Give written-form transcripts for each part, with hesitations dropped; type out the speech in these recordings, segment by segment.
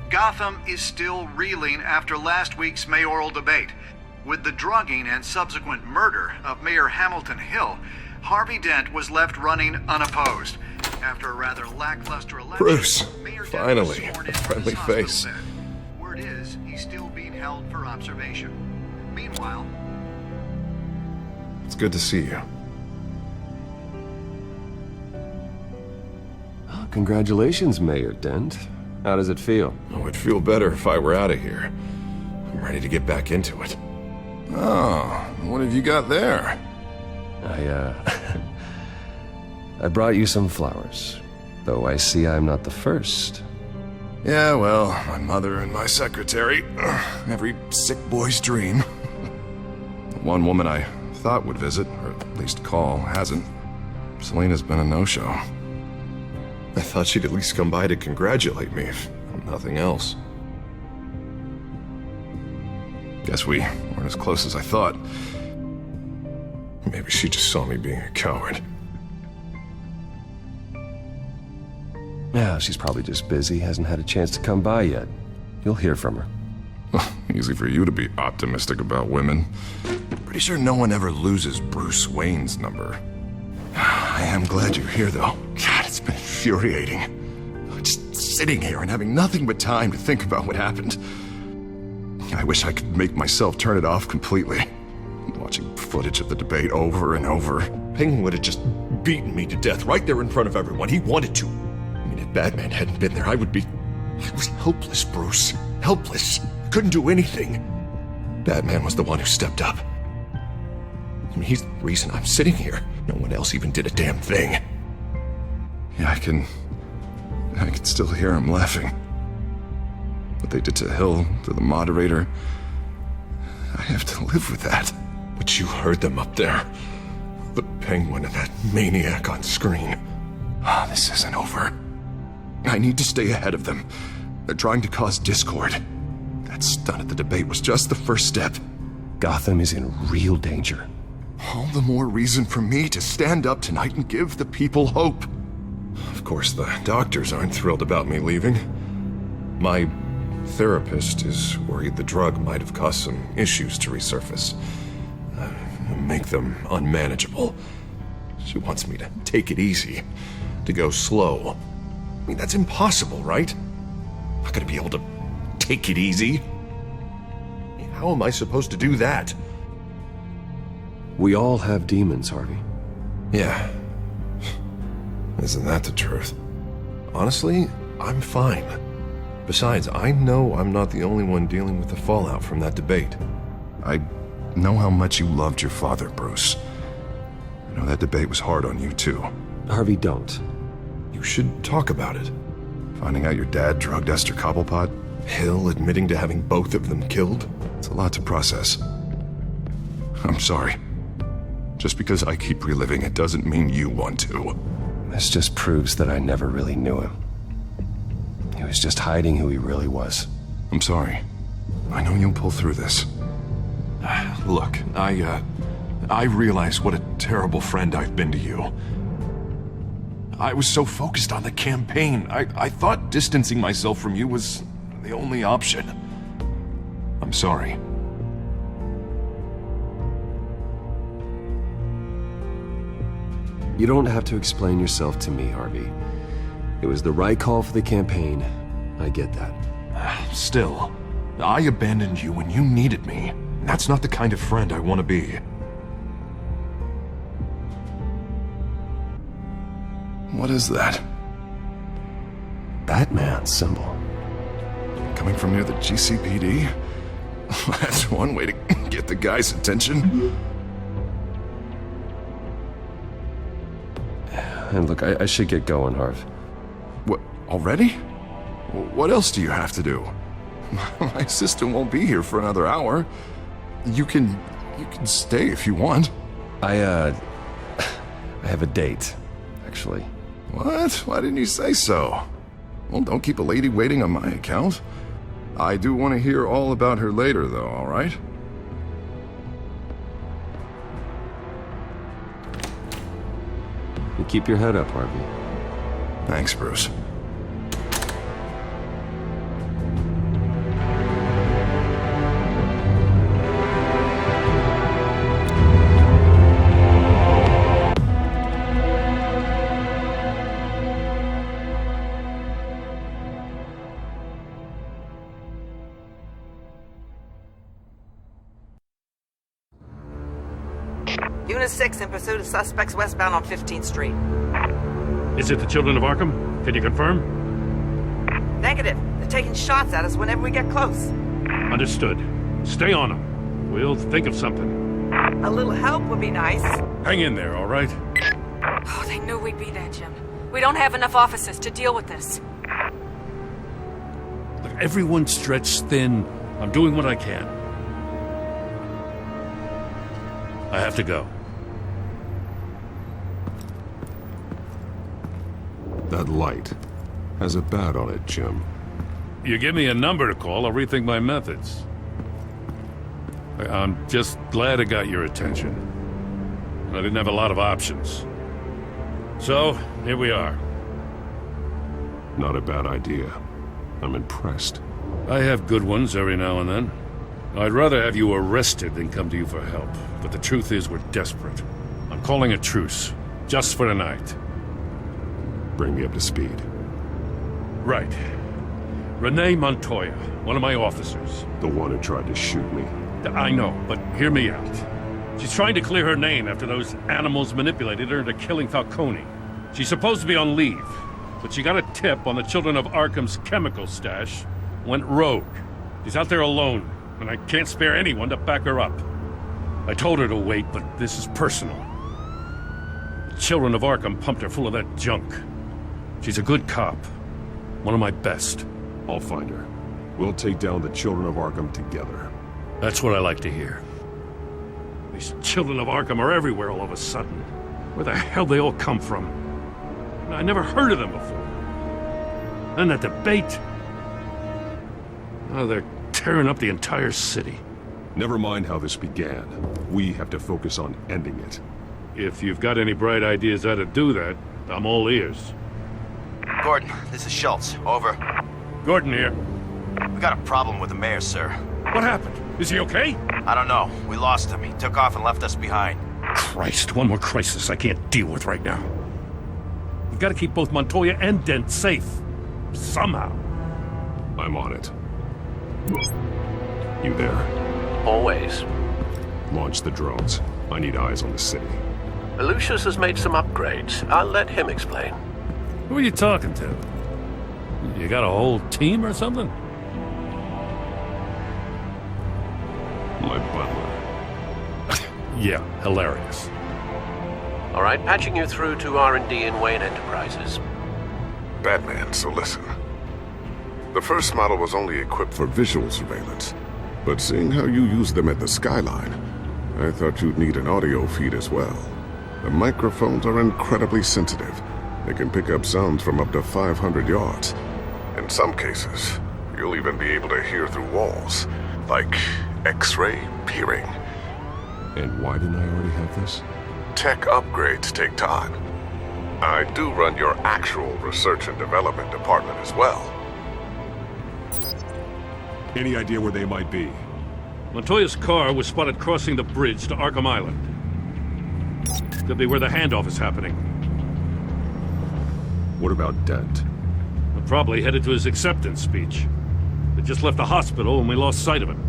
Gotham is still reeling after last week's mayoral debate. With the drugging and subsequent murder of Mayor Hamilton Hill, Harvey Dent was left running unopposed. After a rather lackluster election, Bruce, Mayor Dent finally, was sworn a in from friendly his hospital face. bed. Word is, he's still being held for observation. Meanwhile, It's good to see you. Congratulations, Mayor Dent. How does it feel? Oh, it'd feel better if I were out of here. I'm ready to get back into it. Oh, what have you got there? I brought you some flowers. Though I see I'm not the first. Yeah, well, my mother and my secretary. Every sick boy's dream. One woman I thought would visit, or at least call, hasn't. Selena's been a no-show. I thought she'd at least come by to congratulate me, if nothing else. Guess we weren't as close as I thought. Maybe she just saw me being a coward. Yeah, she's probably just busy, hasn't had a chance to come by yet. You'll hear from her. Easy for you to be optimistic about women. Pretty sure no one ever loses Bruce Wayne's number. I am glad you're here, though. God, it's been infuriating. Just sitting here and having nothing but time to think about what happened. I wish I could make myself turn it off completely. Watching footage of the debate over and over. Penguin would have just beaten me to death right there in front of everyone. He wanted to. I mean, if Batman hadn't been there, I was helpless, Bruce. Helpless. Couldn't do anything. Batman was the one who stepped up. I mean, he's the reason I'm sitting here. No one else even did a damn thing. Yeah, I can still hear him laughing. What they did to Hill, to the moderator. I have to live with that. But you heard them up there. The Penguin and that maniac on screen. This isn't over. I need to stay ahead of them. They're trying to cause discord. That stunt at the debate was just the first step. Gotham is in real danger. All the more reason for me to stand up tonight and give the people hope. Of course, the doctors aren't thrilled about me leaving. My therapist is worried the drug might have caused some issues to resurface. Make them unmanageable. She wants me to take it easy, to go slow. I mean, that's impossible, right? I'm not gonna be able to take it easy. How am I supposed to do that? We all have demons, Harvey. Yeah. Isn't that the truth? Honestly, I'm fine. Besides, I know I'm not the only one dealing with the fallout from that debate. I know how much you loved your father, Bruce. I know that debate was hard on you, too. Harvey, don't. You should talk about it. Finding out your dad drugged Esther Cobblepot, Hill admitting to having both of them killed. It's a lot to process. I'm sorry. Just because I keep reliving it doesn't mean you want to. This just proves that I never really knew him. He was just hiding who he really was. I'm sorry. I know you'll pull through this. Look, I realize what a terrible friend I've been to you. I was so focused on the campaign. I thought distancing myself from you was the only option. I'm sorry. You don't have to explain yourself to me, Harvey. It was the right call for the campaign. I get that. Still, I abandoned you when you needed me. That's not the kind of friend I want to be. What is that? Batman symbol. Coming from near the GCPD? That's one way to get the guy's attention. And look, I should get going, Harv. What, already? What else do you have to do? My assistant won't be here for another hour. You can stay if you want. I have a date, actually. What? Why didn't you say so? Well, don't keep a lady waiting on my account. I do want to hear all about her later, though, all right? You keep your head up, Harvey. Thanks, Bruce. Unit 6 in pursuit of suspects westbound on 15th Street. Is it the Children of Arkham? Can you confirm? Negative. They're taking shots at us whenever we get close. Understood. Stay on them. We'll think of something. A little help would be nice. Hang in there, all right? Oh, they knew we'd be there, Jim. We don't have enough officers to deal with this. Look, everyone's stretched thin. I'm doing what I can. I have to go. That light has a bat on it, Jim. You give me a number to call, I'll rethink my methods. I'm just glad it got your attention. I didn't have a lot of options. So, here we are. Not a bad idea. I'm impressed. I have good ones every now and then. I'd rather have you arrested than come to you for help. But the truth is, we're desperate. I'm calling a truce. Just for tonight. Bring me up to speed. Right. Renee Montoya, one of my officers. The one who tried to shoot me. I know, but hear me out. She's trying to clear her name after those animals manipulated her into killing Falcone. She's supposed to be on leave, but she got a tip on the Children of Arkham's chemical stash, went rogue. She's out there alone, and I can't spare anyone to back her up. I told her to wait, but this is personal. The Children of Arkham pumped her full of that junk. She's a good cop. One of my best. I'll find her. We'll take down the Children of Arkham together. That's what I like to hear. These Children of Arkham are everywhere all of a sudden. Where the hell they all come from? I never heard of them before. And that debate. Oh, they're tearing up the entire city. Never mind how this began. We have to focus on ending it. If you've got any bright ideas how to do that, I'm all ears. Gordon, this is Schultz. Over. Gordon here. We got a problem with the mayor, sir. What happened? Is he okay? I don't know. We lost him. He took off and left us behind. Christ, one more crisis I can't deal with right now. We've got to keep both Montoya and Dent safe. Somehow. I'm on it. You there? Always. Launch the drones. I need eyes on the city. Lucius has made some upgrades. I'll let him explain. Who are you talking to? You got a whole team or something? My butler. Yeah, hilarious. All right, patching you through to R&D in Wayne Enterprises. Batman, so listen. The first model was only equipped for visual surveillance, but seeing how you use them at the skyline, I thought you'd need an audio feed as well. The microphones are incredibly sensitive. They can pick up sounds from up to 500 yards. In some cases, you'll even be able to hear through walls, like X-ray peering. And why didn't I already have this? Tech upgrades take time. I do run your actual research and development department as well. Any idea where they might be? Montoya's car was spotted crossing the bridge to Arkham Island. Could be where the handoff is happening. What about Dent? We're probably headed to his acceptance speech. They just left the hospital and we lost sight of him.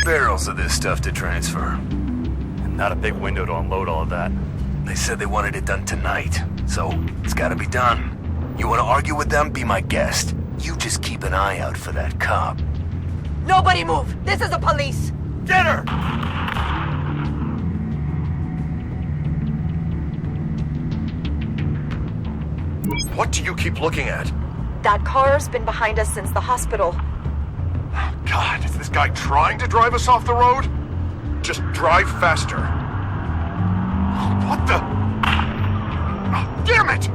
Barrels of this stuff to transfer. And not a big window to unload all of that. They said they wanted it done tonight, so it's gotta be done. You wanna argue with them? Be my guest. You just keep an eye out for that cop. Nobody move! This is the police! Get her! What do you keep looking at? That car's been behind us since the hospital. God, is this guy trying to drive us off the road? Just drive faster. What the? Oh, damn it!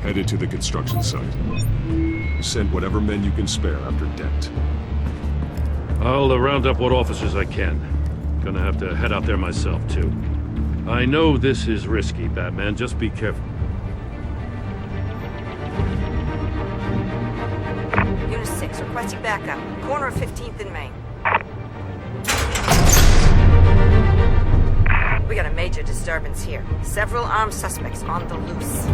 Headed to the construction site. Send whatever men you can spare after Dent. I'll round up what officers I can. Gonna have to head out there myself, too. I know this is risky, Batman. Just be careful. Unit 6, requesting backup. Corner of 15th and Main. We got a major disturbance here. Several armed suspects on the loose.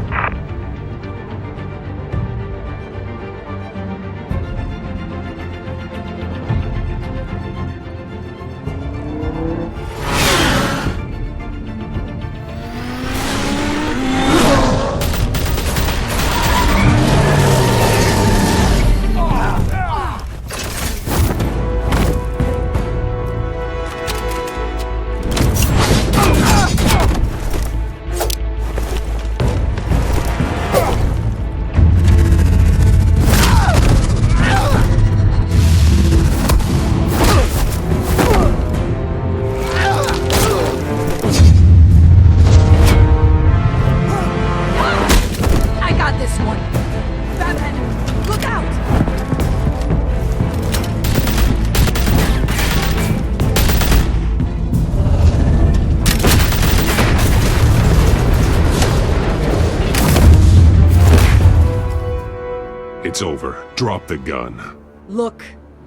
It's over. Drop the gun. Look,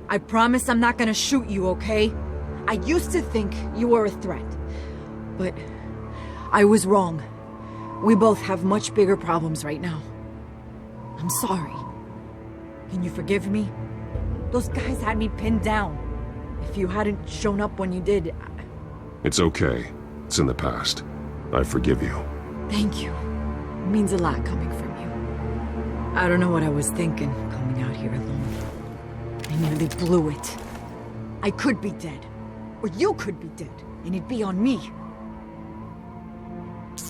I promise I'm not gonna shoot you, okay? I used to think you were a threat. But I was wrong. We both have much bigger problems right now. I'm sorry. Can you forgive me? Those guys had me pinned down. If you hadn't shown up when you did... It's okay. It's in the past. I forgive you. Thank you. It means a lot coming from you. I don't know what I was thinking, coming out here alone. I nearly blew it. I could be dead. Or you could be dead, and it'd be on me.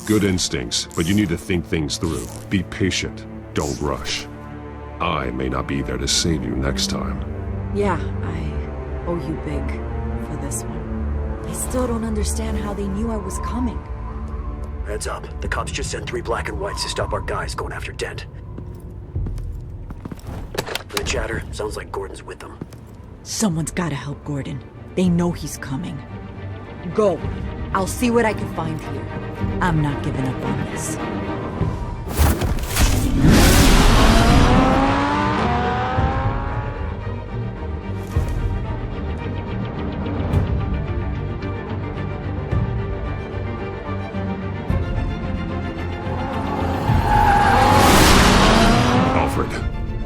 Good instincts, but you need to think things through. Be patient. Don't rush. I may not be there to save you next time. Yeah, I owe you big for this one. I still don't understand how they knew I was coming. Heads up. The cops just sent 3 black and whites to stop our guys going after Dent. The chatter sounds like Gordon's with them. Someone's gotta help Gordon. They know he's coming. Go. I'll see what I can find here. I'm not giving up on this.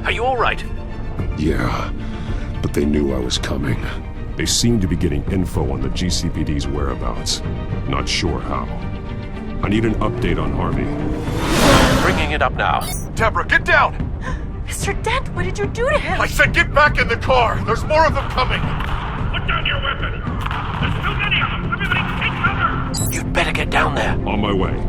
Are you all right? Yeah, but they knew I was coming. They seem to be getting info on the GCPD's whereabouts. Not sure how. I need an update on Harvey. Bringing it up now. Deborah, get down! Mr. Dent, what did you do to him? I said get back in the car! There's more of them coming! Put down your weapon! There's too many of them! Everybody take cover! You'd better get down there. On my way.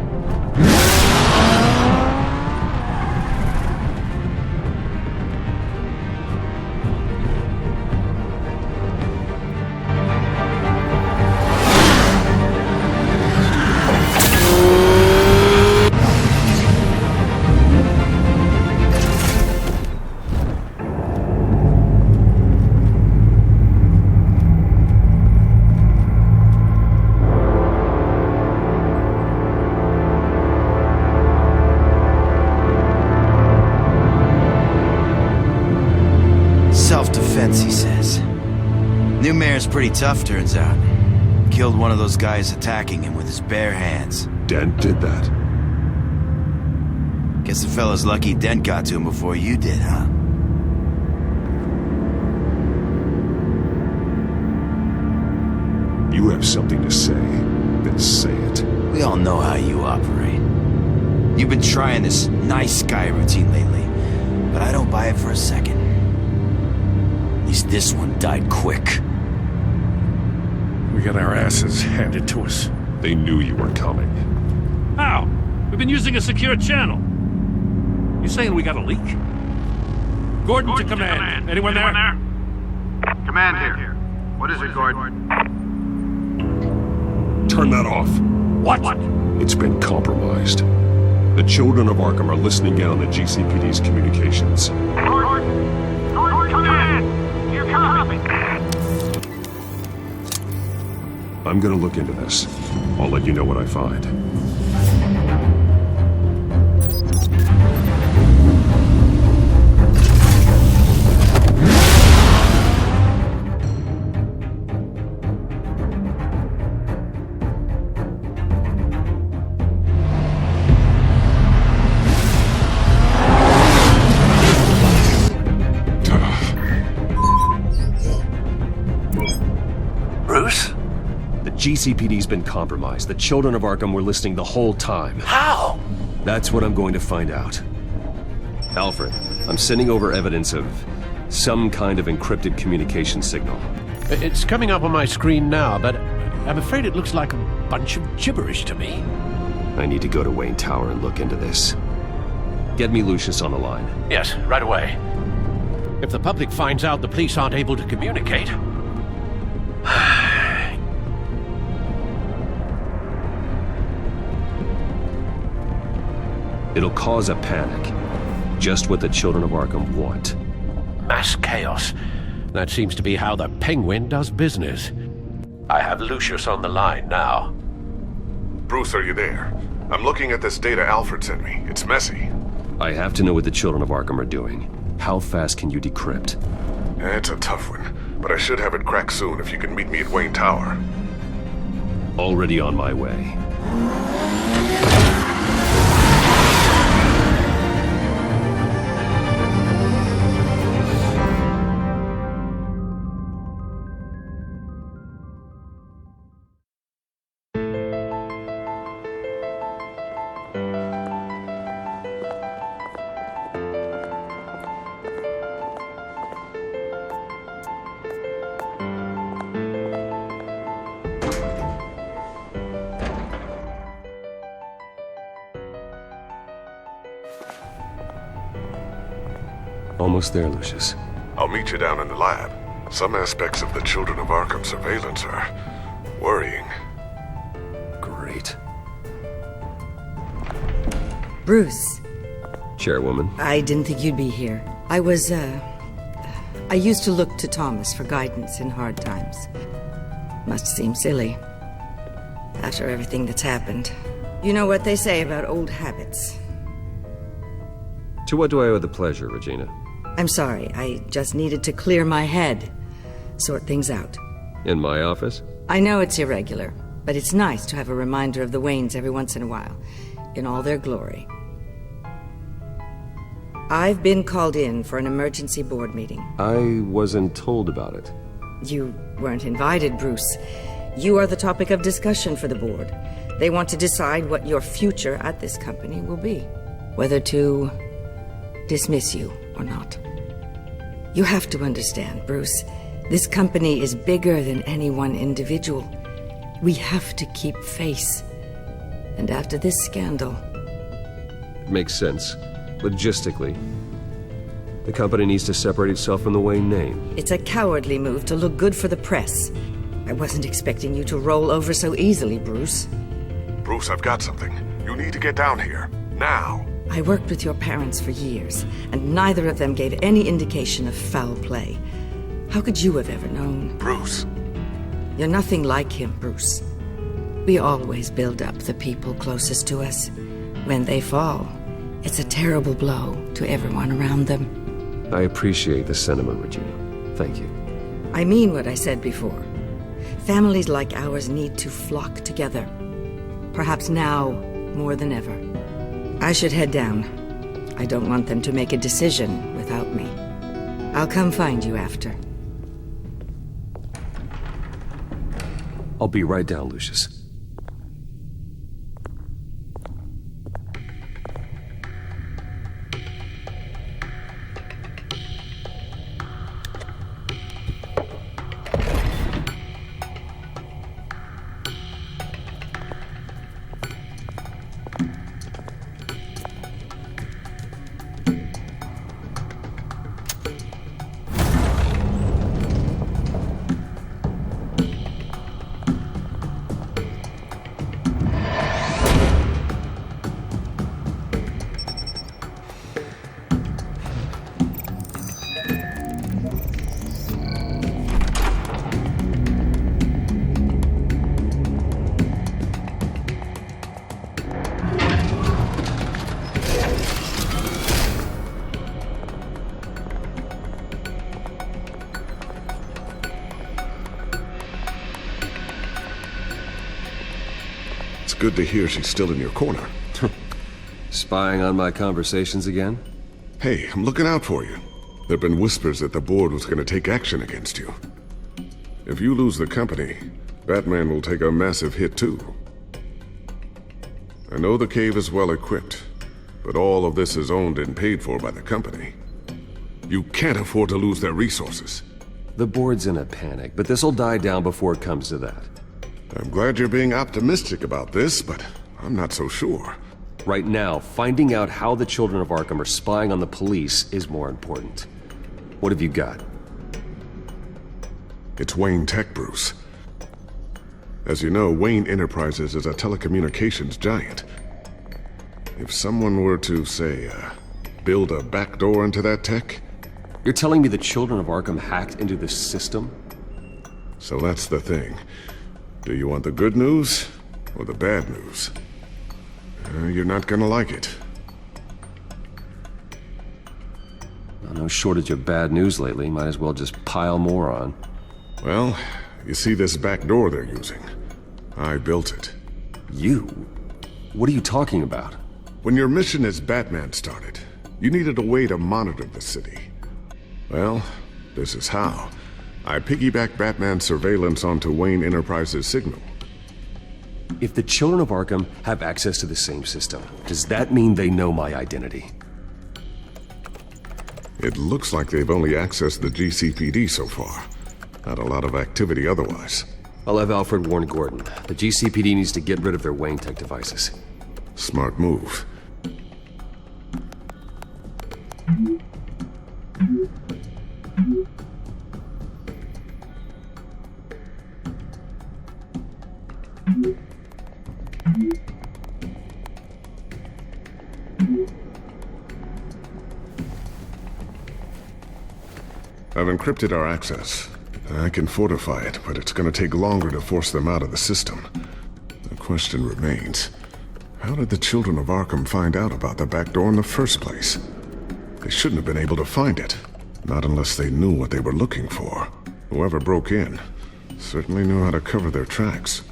Self-defense, he says. New mayor's pretty tough, turns out. Killed one of those guys attacking him with his bare hands. Dent did that? Guess the fella's lucky Dent got to him before you did, huh? You have something to say, then say it. We all know how you operate. You've been trying this nice guy routine lately, but I don't buy it for a second. At least this one died quick. We got our asses handed to us. They knew you were coming. How? We've been using a secure channel. You saying we got a leak? Gordon to command. Anyone there? Command here. What is it, Gordon? Turn that off. What? It's been compromised. The children of Arkham are listening in on the GCPD's communications. Gordon, command! You're coming! I'm gonna look into this. I'll let you know what I find. Bruce? The GCPD's been compromised. The children of Arkham were listening the whole time. How? That's what I'm going to find out. Alfred, I'm sending over evidence of some kind of encrypted communication signal. It's coming up on my screen now, but I'm afraid it looks like a bunch of gibberish to me. I need to go to Wayne Tower and look into this. Get me Lucius on the line. Yes, right away. If the public finds out the police aren't able to communicate... It'll cause a panic. Just what the children of Arkham want. Mass chaos. That seems to be how the Penguin does business. I have Lucius on the line now. Bruce, are you there? I'm looking at this data Alfred sent me. It's messy. I have to know what the children of Arkham are doing. How fast can you decrypt? It's a tough one, but I should have it cracked soon if you can meet me at Wayne Tower. Already on my way. Almost there, Lucius. I'll meet you down in the lab. Some aspects of the Children of Arkham surveillance are worrying. Great. Bruce. Chairwoman. I didn't think you'd be here. I used to look to Thomas for guidance in hard times. Must seem silly. After everything that's happened. You know what they say about old habits. To what do I owe the pleasure, Regina? I'm sorry, I just needed to clear my head. Sort things out. In my office? I know it's irregular, but it's nice to have a reminder of the Waynes every once in a while, in all their glory. I've been called in for an emergency board meeting. I wasn't told about it. You weren't invited, Bruce. You are the topic of discussion for the board. They want to decide what your future at this company will be. Whether to dismiss you or not. You have to understand, Bruce. This company is bigger than any one individual. We have to keep face. And after this scandal... It makes sense. Logistically. The company needs to separate itself from the Wayne name. It's a cowardly move to look good for the press. I wasn't expecting you to roll over so easily, Bruce. Bruce, I've got something. You need to get down here. Now. I worked with your parents for years, and neither of them gave any indication of foul play. How could you have ever known? Bruce. You're nothing like him, Bruce. We always build up the people closest to us. When they fall, it's a terrible blow to everyone around them. I appreciate the sentiment, Regina. Thank you. I mean what I said before. Families like ours need to flock together. Perhaps now more than ever. I should head down. I don't want them to make a decision without me. I'll come find you after. I'll be right down, Lucius. Good to hear she's still in your corner. Spying on my conversations again? Hey, I'm looking out for you. There've been whispers that the board was going to take action against you. If you lose the company, Batman will take a massive hit too. I know the cave is well equipped, but all of this is owned and paid for by the company. You can't afford to lose their resources. The board's in a panic, but this'll die down before it comes to that. I'm glad you're being optimistic about this, but I'm not so sure. Right now, finding out how the Children of Arkham are spying on the police is more important. What have you got? It's Wayne Tech, Bruce. As you know, Wayne Enterprises is a telecommunications giant. If someone were to, say, build a backdoor into that tech... You're telling me the Children of Arkham hacked into this system? So that's the thing. Do you want the good news or the bad news? You're not gonna like it. No shortage of bad news lately. Might as well just pile more on. Well, you see this back door they're using? I built it. You? What are you talking about? When your mission as Batman started, you needed a way to monitor the city. Well, this is how. I piggybacked Batman's surveillance onto Wayne Enterprises' signal. If the children of Arkham have access to the same system, does that mean they know my identity? It looks like they've only accessed the GCPD so far. Not a lot of activity otherwise. I'll have Alfred warn Gordon. The GCPD needs to get rid of their Wayne Tech devices. Smart move. I've encrypted our access. I can fortify it, but it's gonna take longer to force them out of the system. The question remains, how did the children of Arkham find out about the back door in the first place? They shouldn't have been able to find it. Not unless they knew what they were looking for. Whoever broke in certainly knew how to cover their tracks.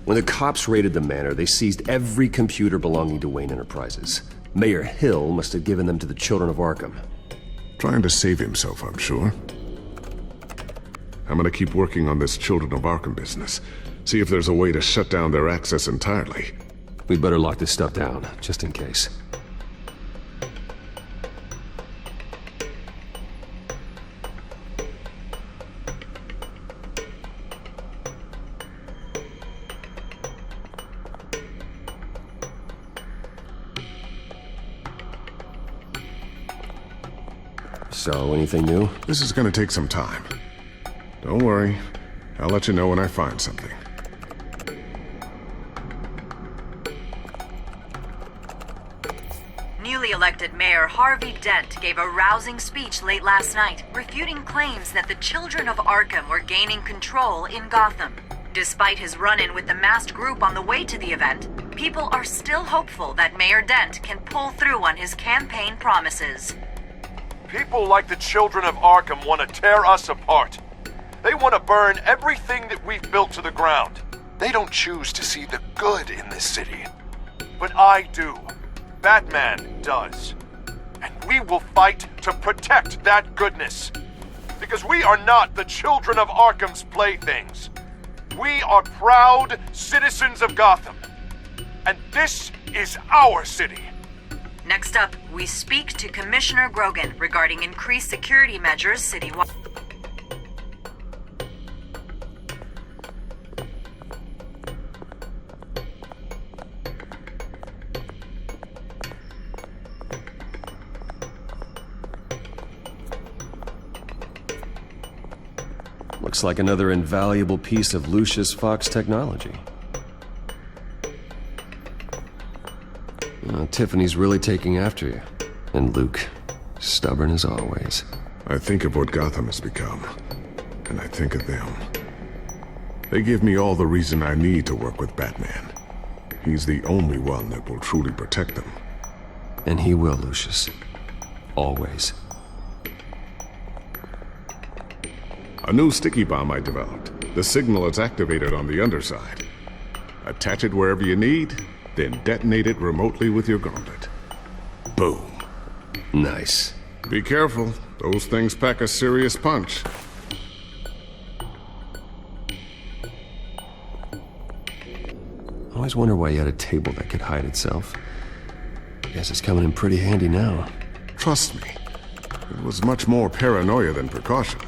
When the cops raided the manor, they seized every computer belonging to Wayne Enterprises. Mayor Hill must have given them to the children of Arkham. Trying to save himself, I'm sure. I'm gonna keep working on this Children of Arkham business. See if there's a way to shut down their access entirely. We'd better lock this stuff down, just in case. So, anything new? This is gonna take some time. Don't worry. I'll let you know when I find something. Newly elected Mayor Harvey Dent gave a rousing speech late last night, refuting claims that the children of Arkham were gaining control in Gotham. Despite his run-in with the masked group on the way to the event, people are still hopeful that Mayor Dent can pull through on his campaign promises. People like the children of Arkham want to tear us apart. They want to burn everything that we've built to the ground. They don't choose to see the good in this city. But I do. Batman does. And we will fight to protect that goodness. Because we are not the children of Arkham's playthings. We are proud citizens of Gotham. And this is our city. Next up, we speak to Commissioner Grogan regarding increased security measures citywide. Looks like another invaluable piece of Lucius Fox technology. Tiffany's really taking after you. And Luke, stubborn as always. I think of what Gotham has become, and I think of them. They give me all the reason I need to work with Batman. He's the only one that will truly protect them. And he will, Lucius. Always. A new sticky bomb I developed. The signal is activated on the underside. Attach it wherever you need, then detonate it remotely with your gauntlet. Boom. Nice. Be careful. Those things pack a serious punch. I always wonder why you had a table that could hide itself. Guess it's coming in pretty handy now. Trust me. It was much more paranoia than precaution.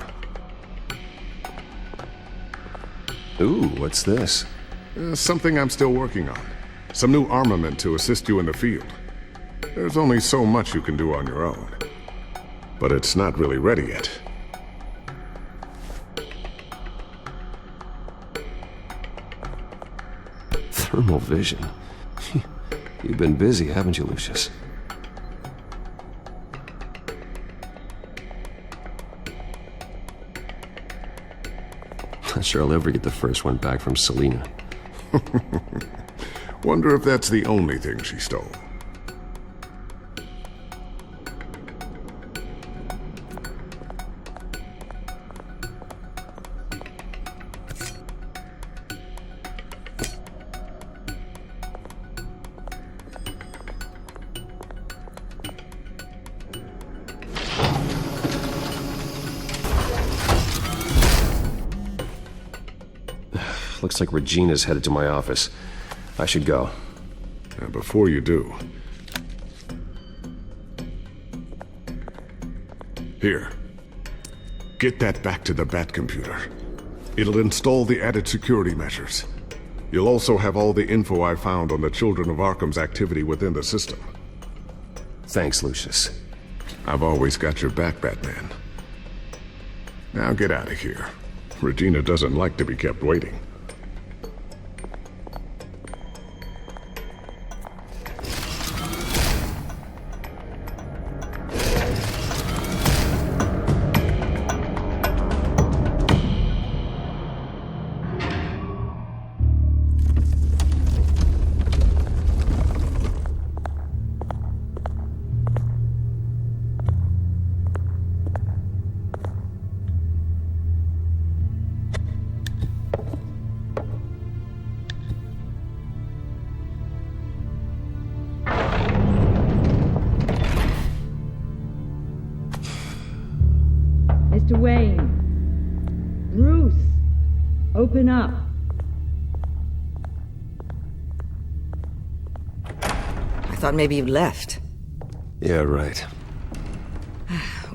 Ooh, what's this? Something I'm still working on. Some new armament to assist you in the field. There's only so much you can do on your own. But it's not really ready yet. Thermal vision. You've been busy, haven't you, Lucius? Not sure I'll ever get the first one back from Selina. Wonder if that's the only thing she stole. Looks like Regina's headed to my office. I should go. Before you do... Here. Get that back to the Bat computer. It'll install the added security measures. You'll also have all the info I found on the Children of Arkham's activity within the system. Thanks, Lucius. I've always got your back, Batman. Now get out of here. Regina doesn't like to be kept waiting. Mr. Wayne. Bruce. Open up. I thought maybe you'd left. Yeah, right.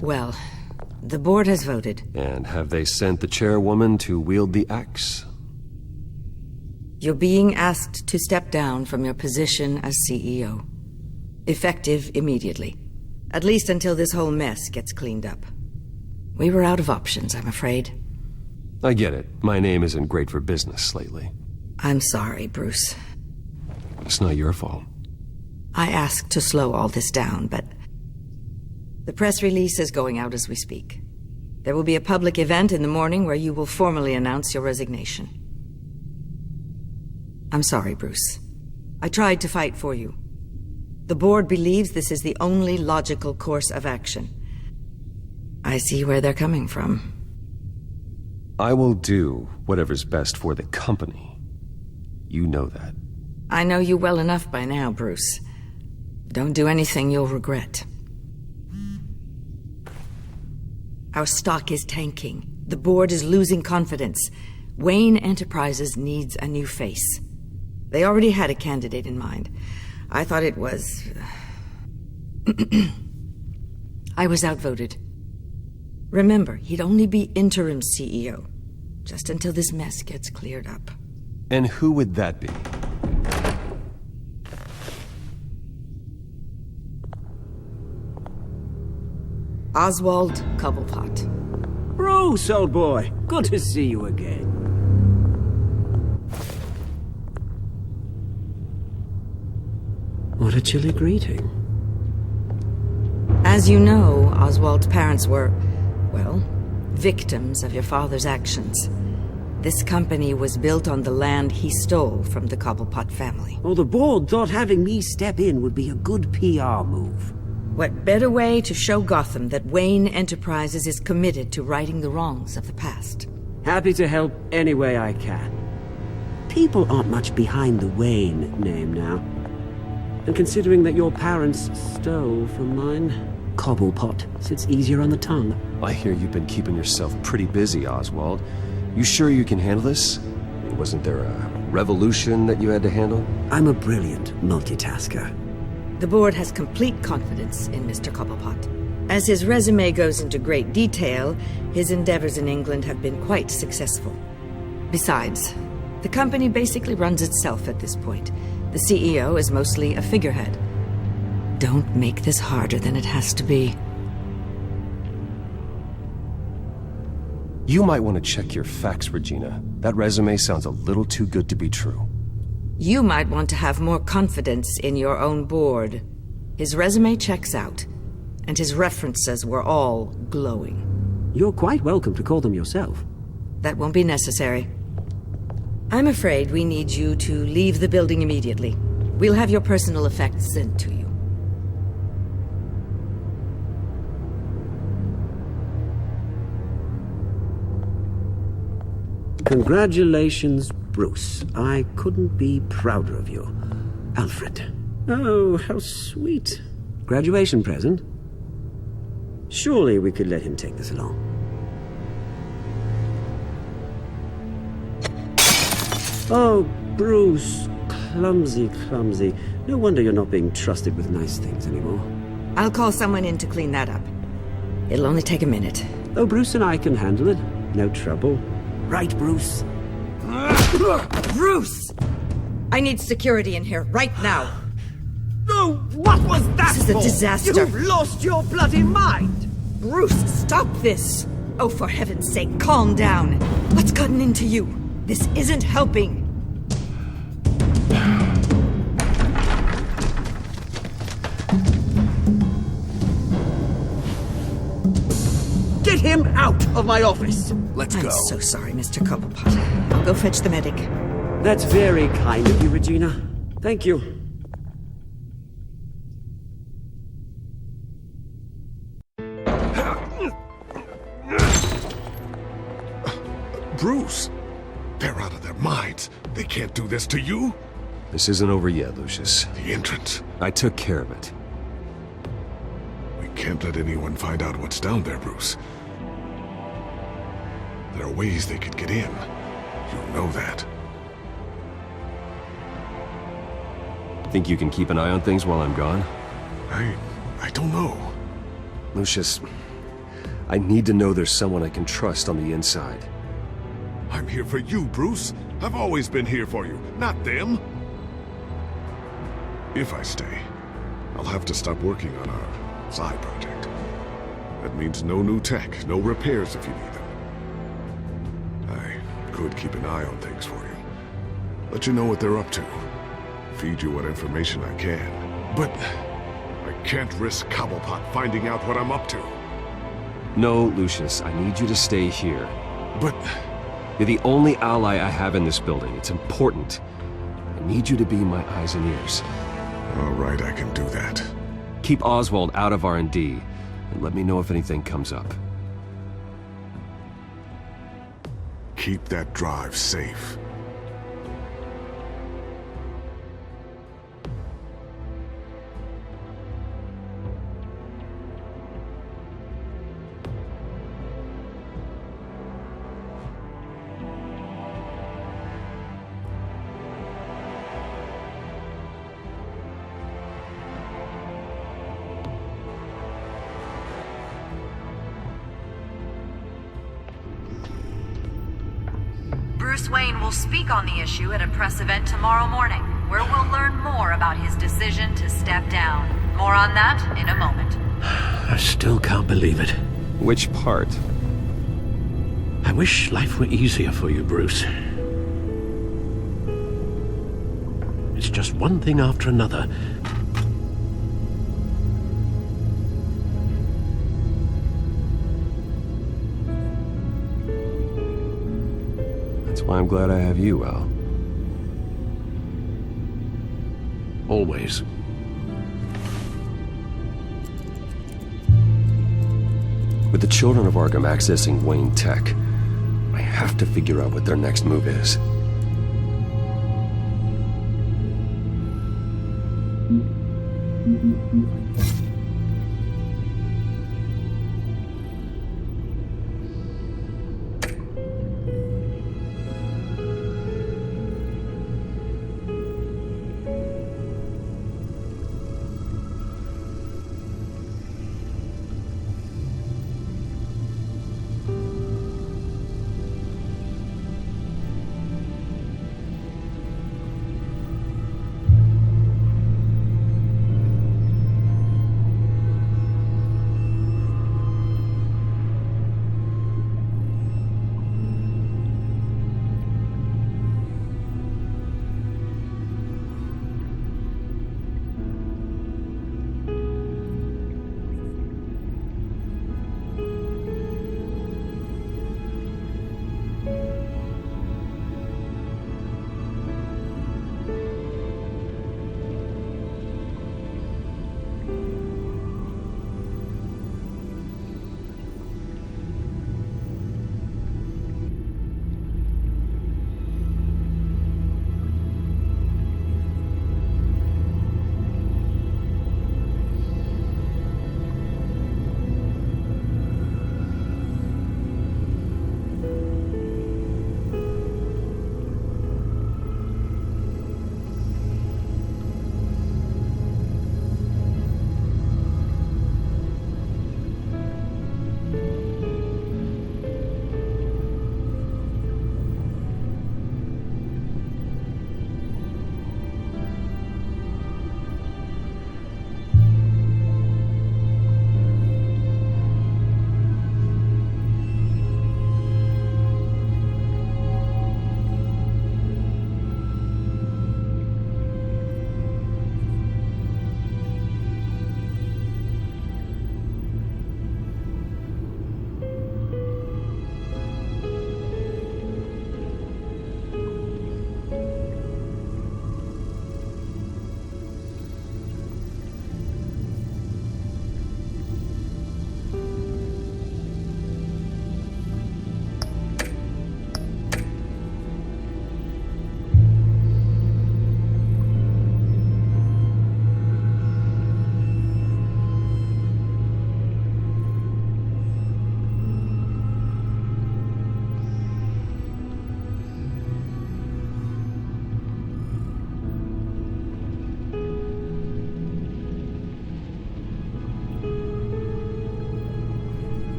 Well, the board has voted. And have they sent the chairwoman to wield the axe? You're being asked to step down from your position as CEO. Effective immediately. At least until this whole mess gets cleaned up. We were out of options, I'm afraid. I get it. My name isn't great for business lately. I'm sorry, Bruce. It's not your fault. I asked to slow all this down, but... the press release is going out as we speak. There will be a public event in the morning where you will formally announce your resignation. I'm sorry, Bruce. I tried to fight for you. The board believes this is the only logical course of action. I see where they're coming from. I will do whatever's best for the company. You know that. I know you well enough by now, Bruce. Don't do anything you'll regret. Our stock is tanking. The board is losing confidence. Wayne Enterprises needs a new face. They already had a candidate in mind. I thought it was... I was outvoted. Remember, he'd only be interim CEO, just until this mess gets cleared up. And who would that be? Oswald Cobblepot. Bruce, old boy. Good to see you again. What a chilly greeting. As you know, Oswald's parents were, well, victims of your father's actions. This company was built on the land he stole from the Cobblepot family. Well, the board thought having me step in would be a good PR move. What better way to show Gotham that Wayne Enterprises is committed to righting the wrongs of the past? Happy to help any way I can. People aren't much behind the Wayne name now. And considering that your parents stole from mine, Cobblepot sits easier on the tongue. I hear you've been keeping yourself pretty busy, Oswald. You sure you can handle this? Wasn't there a revolution that you had to handle? I'm a brilliant multitasker. The board has complete confidence in Mr. Cobblepot. As his resume goes into great detail, his endeavors in England have been quite successful. Besides, the company basically runs itself at this point. The CEO is mostly a figurehead. Don't make this harder than it has to be. You might want to check your facts, Regina. That resume sounds a little too good to be true. You might want to have more confidence in your own board. His resume checks out, and his references were all glowing. You're quite welcome to call them yourself. That won't be necessary. I'm afraid we need you to leave the building immediately. We'll have your personal effects sent to you. Congratulations, Bruce. I couldn't be prouder of you. Alfred. Oh, how sweet. Graduation present? Surely we could let him take this along. Oh, Bruce. Clumsy, clumsy. No wonder you're not being trusted with nice things anymore. I'll call someone in to clean that up. It'll only take a minute. Oh, Bruce and I can handle it. No trouble. Right, Bruce? Bruce! I need security in here, right now. No, what was that This is a for? disaster. You've lost your bloody mind! Bruce, stop this! Oh, for heaven's sake, calm down. What's gotten into you? This isn't helping. Get him out of my office! Let's I'm go. so sorry, Mr. Cobblepot. I'll go fetch the medic. That's very kind of you, Regina. Thank you. Bruce! They're out of their minds. They can't do this to you. This isn't over yet, Lucius. The entrance. I took care of it. We can't let anyone find out what's down there, Bruce. There are ways they could get in. You know that. Think you can keep an eye on things while I'm gone? I don't know. Lucius, I need to know there's someone I can trust on the inside. I'm here for you, Bruce. I've always been here for you, not them. If I stay, I'll have to stop working on our side project. That means no new tech, no repairs if you need them. I could keep an eye on things for you. Let you know what they're up to. Feed you what information I can. But I can't risk Cobblepot finding out what I'm up to. No, Lucius, I need you to stay here. But you're the only ally I have in this building. It's important. I need you to be my eyes and ears. All right, I can do that. Keep Oswald out of R&D, and let me know if anything comes up. Keep that drive safe. Bruce Wayne will speak on the issue at a press event tomorrow morning, where we'll learn more about his decision to step down. More on that in a moment. I still can't believe it. Which part? I wish life were easier for you, Bruce. It's just one thing after another. That's why I'm glad I have you, Al. Always. With the children of Arkham accessing Wayne Tech, I have to figure out what their next move is.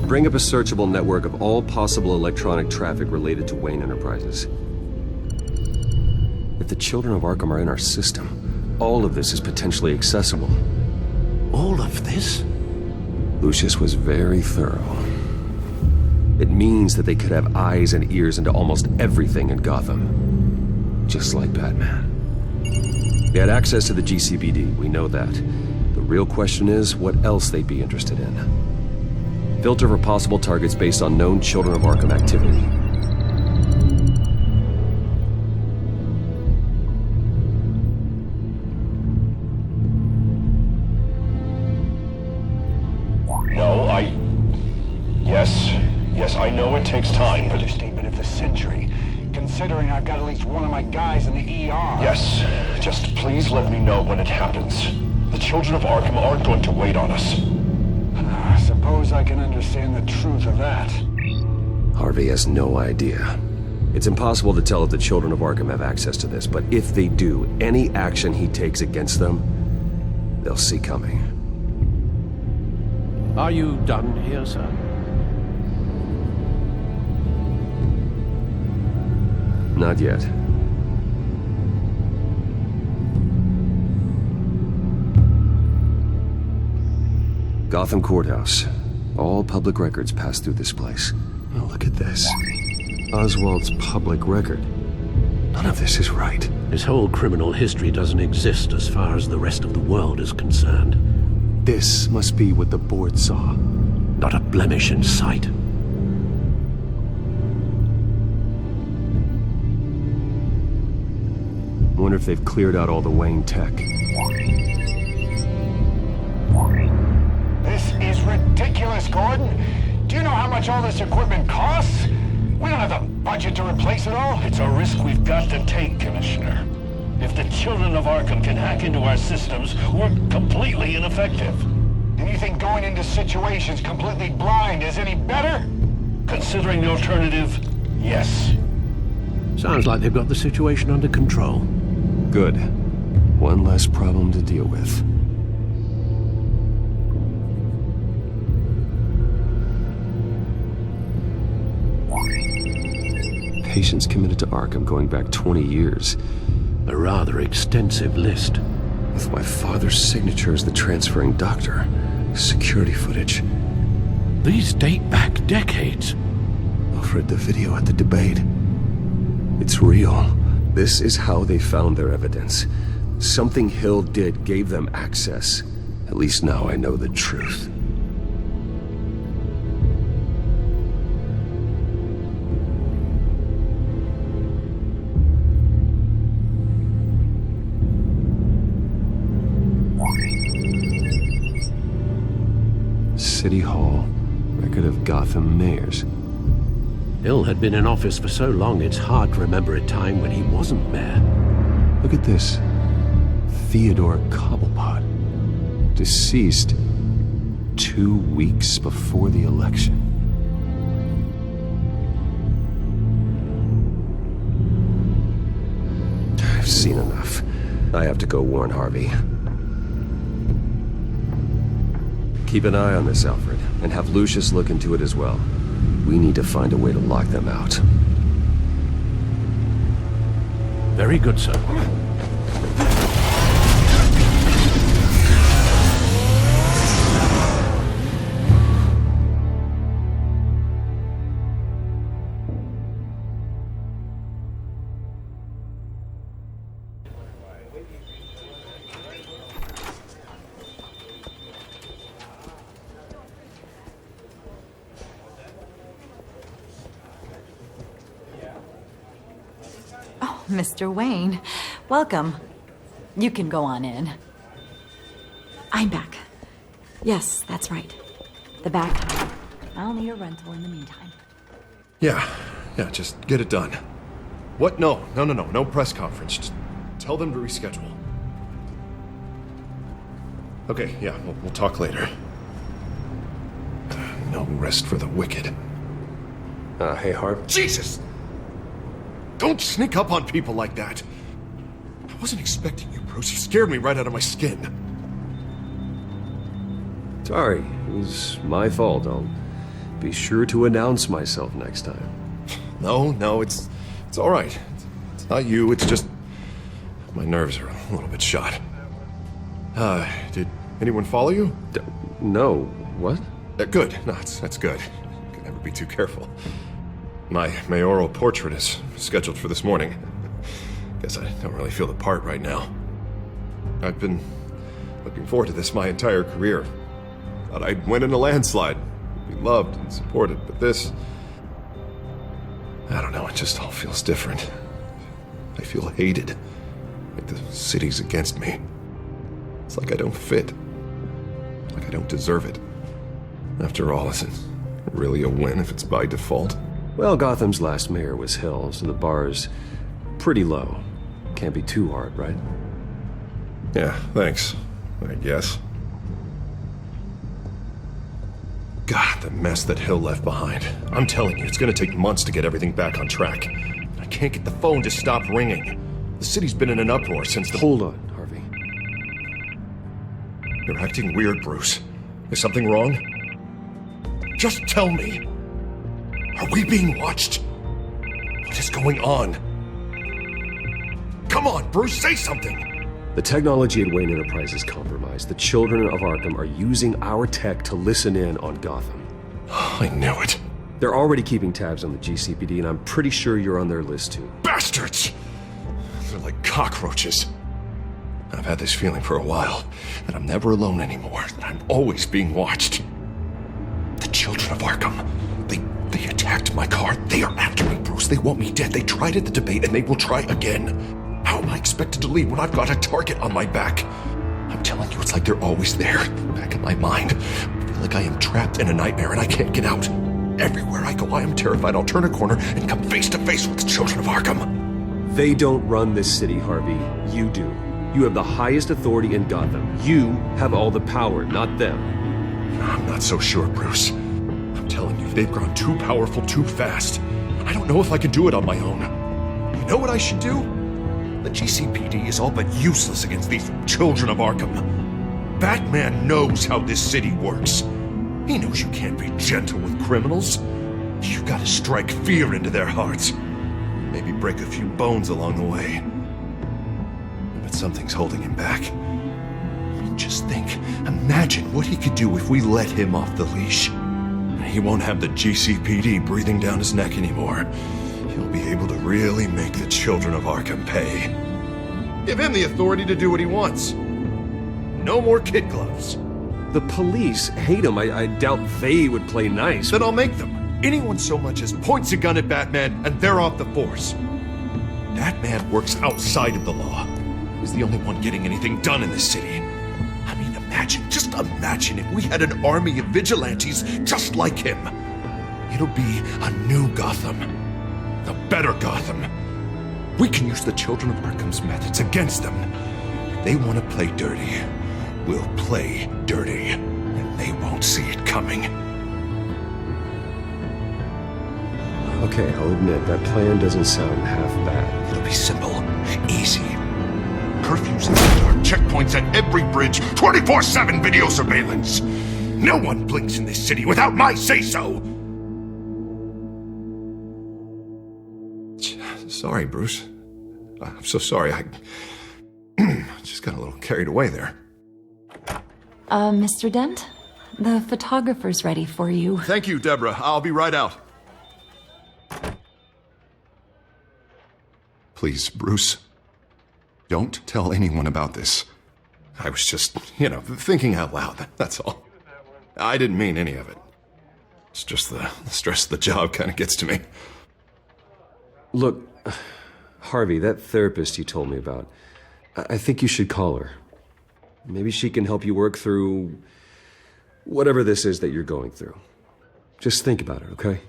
Bring up a searchable network of all possible electronic traffic related to Wayne Enterprises. If the children of Arkham are in our system, all of this is potentially accessible. All of this? Lucius was very thorough. It means that they could have eyes and ears into almost everything in Gotham. Just like Batman. They had access to the GCPD, we know that. The real question is, what else they'd be interested in. Filter for possible targets based on known Children of Arkham activity. Yes, I know it takes time, but... Understatement of the century, considering I've got at least one of my guys in the ER. Yes, just please let me know when it happens. The children of Arkham aren't going to wait on us. I suppose I can understand the truth of that. Harvey has no idea. It's impossible to tell if the children of Arkham have access to this, but if they do, any action he takes against them, they'll see coming. Are you done here, sir? Not yet. Gotham Courthouse. All public records pass through this place. Oh, look at this. Oswald's public record. None of this is right. His whole criminal history doesn't exist as far as the rest of the world is concerned. This must be what the board saw. Not a blemish in sight. I wonder if they've cleared out all the Wayne tech. This is ridiculous, Gordon. Do you know how much all this equipment costs? We don't have the budget to replace it all. It's a risk we've got to take, Commissioner. If the children of Arkham can hack into our systems, we're completely ineffective. And you think going into situations completely blind is any better? Considering the alternative, yes. Sounds like they've got the situation under control. Good. One less problem to deal with. Patients committed to Arkham going back 20 years. A rather extensive list. With my father's signature as the transferring doctor. Security footage. These date back decades. Alfred, the video at the debate. It's real. This is how they found their evidence. Something Hill did gave them access. At least now I know the truth. City Hall. Record of Gotham mayors. Hill had been in office for so long, it's hard to remember a time when he wasn't mayor. Look at this. Theodore Cobblepot. Deceased 2 weeks before the election. I've seen enough. I have to go warn Harvey. Keep an eye on this, Alfred, and have Lucius look into it as well. We need to find a way to lock them out. Very good, sir. Mr. Wayne, welcome. You can go on in. I'm back. Yes, that's right. The back. I'll need a rental in the meantime. Yeah, just get it done. What? No press conference. Just tell them to reschedule. Okay, yeah, we'll talk later. No rest for the wicked. Hey, Harv. Jesus! Don't sneak up on people like that. I wasn't expecting you, Bruce. You scared me right out of my skin. Sorry, it was my fault. I'll Be sure to announce myself next time. No, it's all right. It's not you, it's just my nerves are a little bit shot. Did anyone follow you? No. What? Good. No, that's good. Can never be too careful. My mayoral portrait is scheduled for this morning. Guess I don't really feel the part right now. I've been looking forward to this my entire career. Thought I'd win in a landslide, be loved and supported, but this... I don't know, it just all feels different. I feel hated. Like the city's against me. It's like I don't fit. Like I don't deserve it. After all, is it really a win if it's by default? Well, Gotham's last mayor was Hill, so the bar's pretty low. Can't be too hard, right? Yeah, thanks, I guess. God, the mess that Hill left behind. I'm telling you, it's gonna take months to get everything back on track. I can't get the phone to stop ringing. The city's been in an uproar since the... Hold on, Harvey. You're acting weird, Bruce. Is something wrong? Just tell me. Are we being watched? What is going on? Come on, Bruce, say something! The technology at Wayne Enterprise is compromised. The children of Arkham are using our tech to listen in on Gotham. I knew it. They're already keeping tabs on the GCPD, and I'm pretty sure you're on their list too. Bastards! They're like cockroaches. I've had this feeling for a while, that I'm never alone anymore, that I'm always being watched. The children of Arkham, they attacked my car. They are after me, Bruce. They want me dead. They tried at the debate, and they will try again. How am I expected to leave when I've got a target on my back? I'm telling you, it's like they're always there, back in my mind. I feel like I am trapped in a nightmare and I can't get out. Everywhere I go, I am terrified I'll turn a corner and come face to face with the children of Arkham. They don't run this city, Harvey. You do. You have the highest authority in Gotham. You have all the power, not them. I'm not so sure, Bruce. I'm telling you, they've grown too powerful too fast. I don't know if I can do it on my own. You know what I should do? The GCPD is all but useless against these children of Arkham. Batman knows how this city works. He knows you can't be gentle with criminals. You gotta strike fear into their hearts. Maybe break a few bones along the way. But something's holding him back. I mean, just think. Imagine what he could do if we let him off the leash. He won't have the GCPD breathing down his neck anymore. He'll be able to really make the children of Arkham pay. Give him the authority to do what he wants. No more kid gloves. The police hate him. I doubt they would play nice. Then I'll make them. Anyone so much as points a gun at Batman and they're off the force. Batman works outside of the law. He's the only one getting anything done in this city. I mean, just imagine if we had an army of vigilantes just like him. It'll be a new Gotham. A better Gotham. We can use the children of Arkham's methods against them. If they want to play dirty, we'll play dirty. And they won't see it coming. Okay, I'll admit, that plan doesn't sound half bad. It'll be simple, easy. Curfews in the dark, checkpoints at every bridge, 24/7 video surveillance. No one blinks in this city without my say-so. Sorry, Bruce. I'm so sorry. I just got a little carried away there. Mr. Dent? The photographer's ready for you. Thank you, Deborah. I'll be right out. Please, Bruce. Don't tell anyone about this. I was just, thinking out loud. That's all. I didn't mean any of it. It's just the stress of the job kind of gets to me. Look, Harvey, that therapist you told me about, I think you should call her. Maybe she can help you work through whatever this is that you're going through. Just think about it, okay?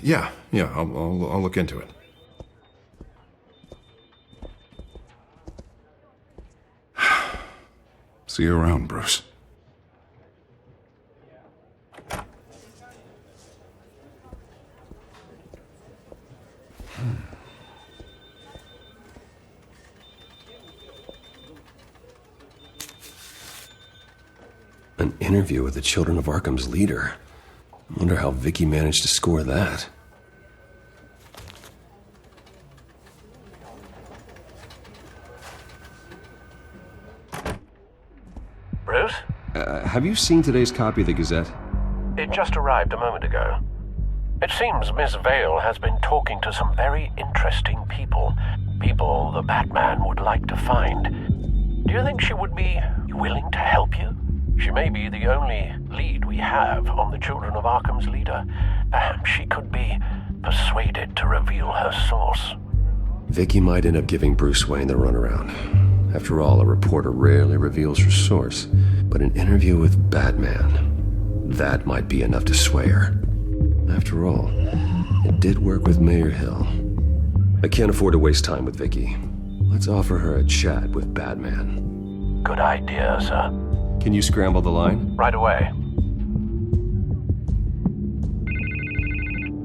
Yeah, I'll look into it. See you around, Bruce. An interview with the Children of Arkham's leader. Wonder how Vicky managed to score that. Bruce? Have you seen today's copy of the Gazette? It just arrived a moment ago. It seems Miss Vale has been talking to some very interesting people. People the Batman would like to find. Do you think she would be willing to help you? She may be the only lead we have on the Children of Arkham's leader. Perhaps she could be persuaded to reveal her source. Vicky might end up giving Bruce Wayne the runaround. After all, a reporter rarely reveals her source. But an interview with Batman, that might be enough to sway her. After all, it did work with Mayor Hill. I can't afford to waste time with Vicky. Let's offer her a chat with Batman. Good idea, sir. Can you scramble the line? Right away.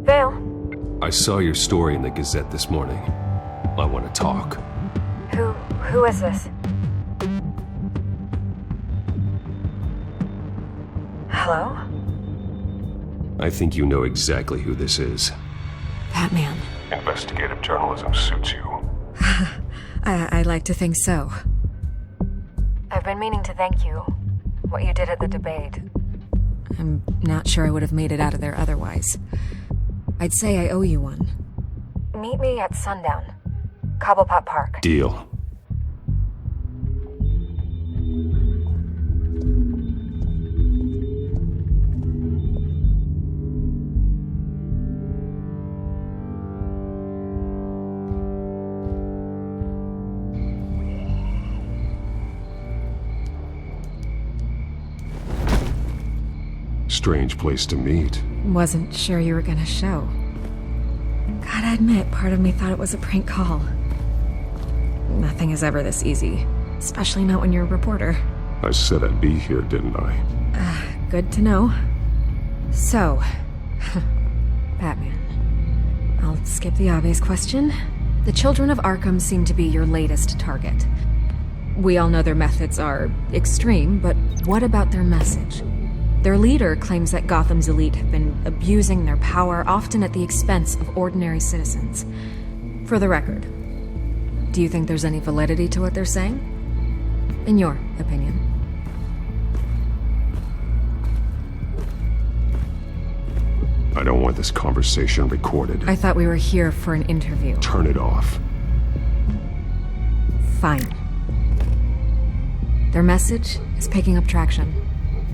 Vale? I saw your story in the Gazette this morning. I want to talk. Who is this? Hello? I think you know exactly who this is. Batman. Investigative journalism suits you. I'd like to think so. I've been meaning to thank you. What you did at the debate. I'm not sure I would have made it out of there otherwise. I'd say I owe you one. Meet me at sundown. Cobblepot Park. Deal. Strange place to meet. Wasn't sure you were gonna show. Gotta admit, part of me thought it was a prank call. Nothing is ever this easy, especially not when you're a reporter. I said I'd be here, didn't I? Good to know. So, Batman. I'll skip the obvious question. The Children of Arkham seem to be your latest target. We all know their methods are extreme, but what about their message? Their leader claims that Gotham's elite have been abusing their power, often at the expense of ordinary citizens. For the record, do you think there's any validity to what they're saying? In your opinion? I don't want this conversation recorded. I thought we were here for an interview. Turn it off. Fine. Their message is picking up traction.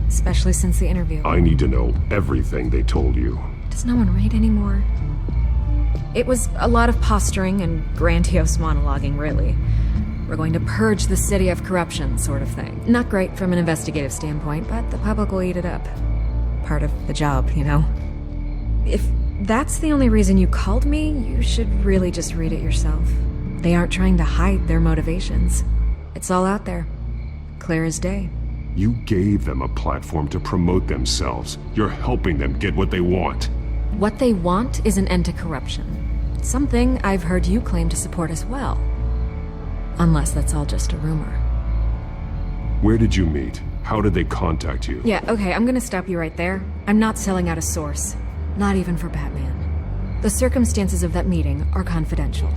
Especially since the interview. I need to know everything they told you. Does no one read anymore? It was a lot of posturing and grandiose monologuing, really. We're going to purge the city of corruption, sort of thing. Not great from an investigative standpoint, but the public will eat it up. Part of the job, you know? If that's the only reason you called me, you should really just read it yourself. They aren't trying to hide their motivations. It's all out there. Clear as day. You gave them a platform to promote themselves. You're helping them get what they want. What they want is an end to corruption. Something I've heard you claim to support as well. Unless that's all just a rumor. Where did you meet? How did they contact you? Yeah, okay, I'm gonna stop you right there. I'm not selling out a source. Not even for Batman. The circumstances of that meeting are confidential.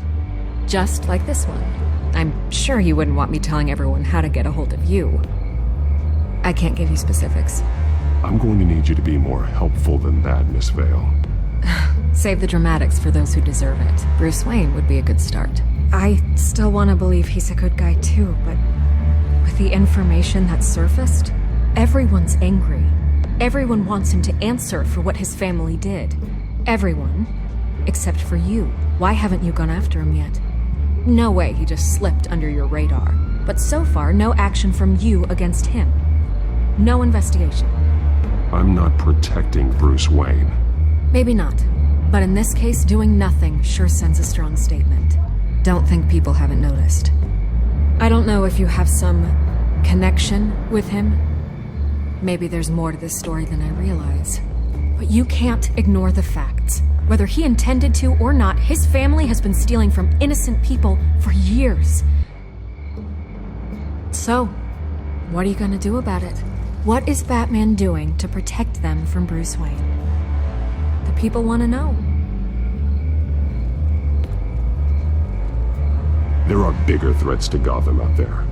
Just like this one. I'm sure you wouldn't want me telling everyone how to get a hold of you. I can't give you specifics. I'm going to need you to be more helpful than that, Miss Vale. Save the dramatics for those who deserve it. Bruce Wayne would be a good start. I still want to believe he's a good guy too, but with the information that surfaced, everyone's angry. Everyone wants him to answer for what his family did. Everyone, except for you. Why haven't you gone after him yet? No way he just slipped under your radar. But so far, no action from you against him. No investigation. I'm not protecting Bruce Wayne. Maybe not. But in this case, doing nothing sure sends a strong statement. Don't think people haven't noticed. I don't know if you have some connection with him. Maybe there's more to this story than I realize. But you can't ignore the facts. Whether he intended to or not, his family has been stealing from innocent people for years. So, what are you gonna do about it? What is Batman doing to protect them from Bruce Wayne? The people want to know. There are bigger threats to Gotham out there.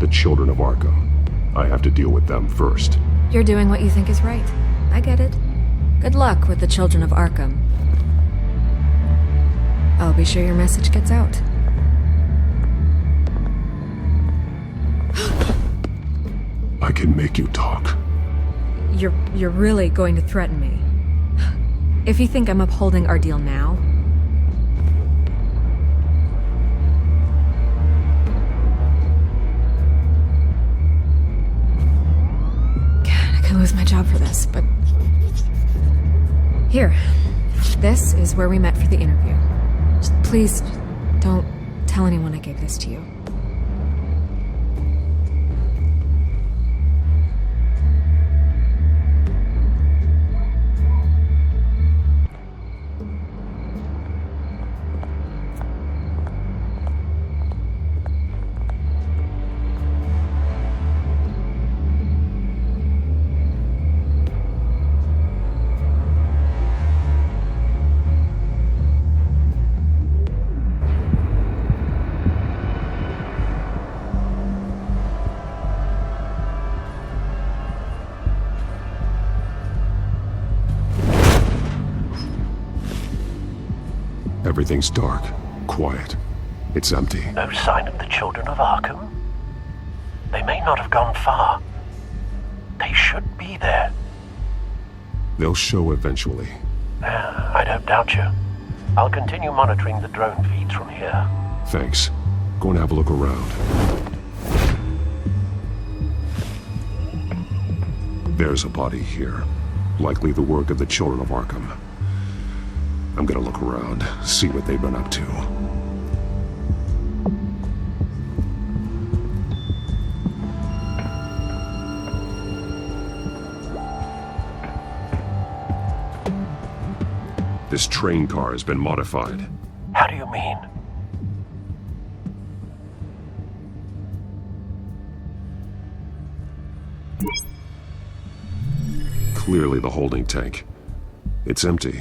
The children of Arkham. I have to deal with them first. You're doing what you think is right. I get it. Good luck with the children of Arkham. I'll be sure your message gets out. I can make you talk. You're really going to threaten me. If you think I'm upholding our deal now... God, I could lose my job for this, but... Here. This is where we met for the interview. Just please, don't tell anyone I gave this to you. Everything's dark, quiet. It's empty. No sign of the children of Arkham? They may not have gone far. They should be there. They'll show eventually. I don't doubt you. I'll continue monitoring the drone feeds from here. Thanks. Go and have a look around. There's a body here. Likely the work of the children of Arkham. I'm gonna look around, see what they've been up to. This train car has been modified. How do you mean? Clearly the holding tank. It's empty.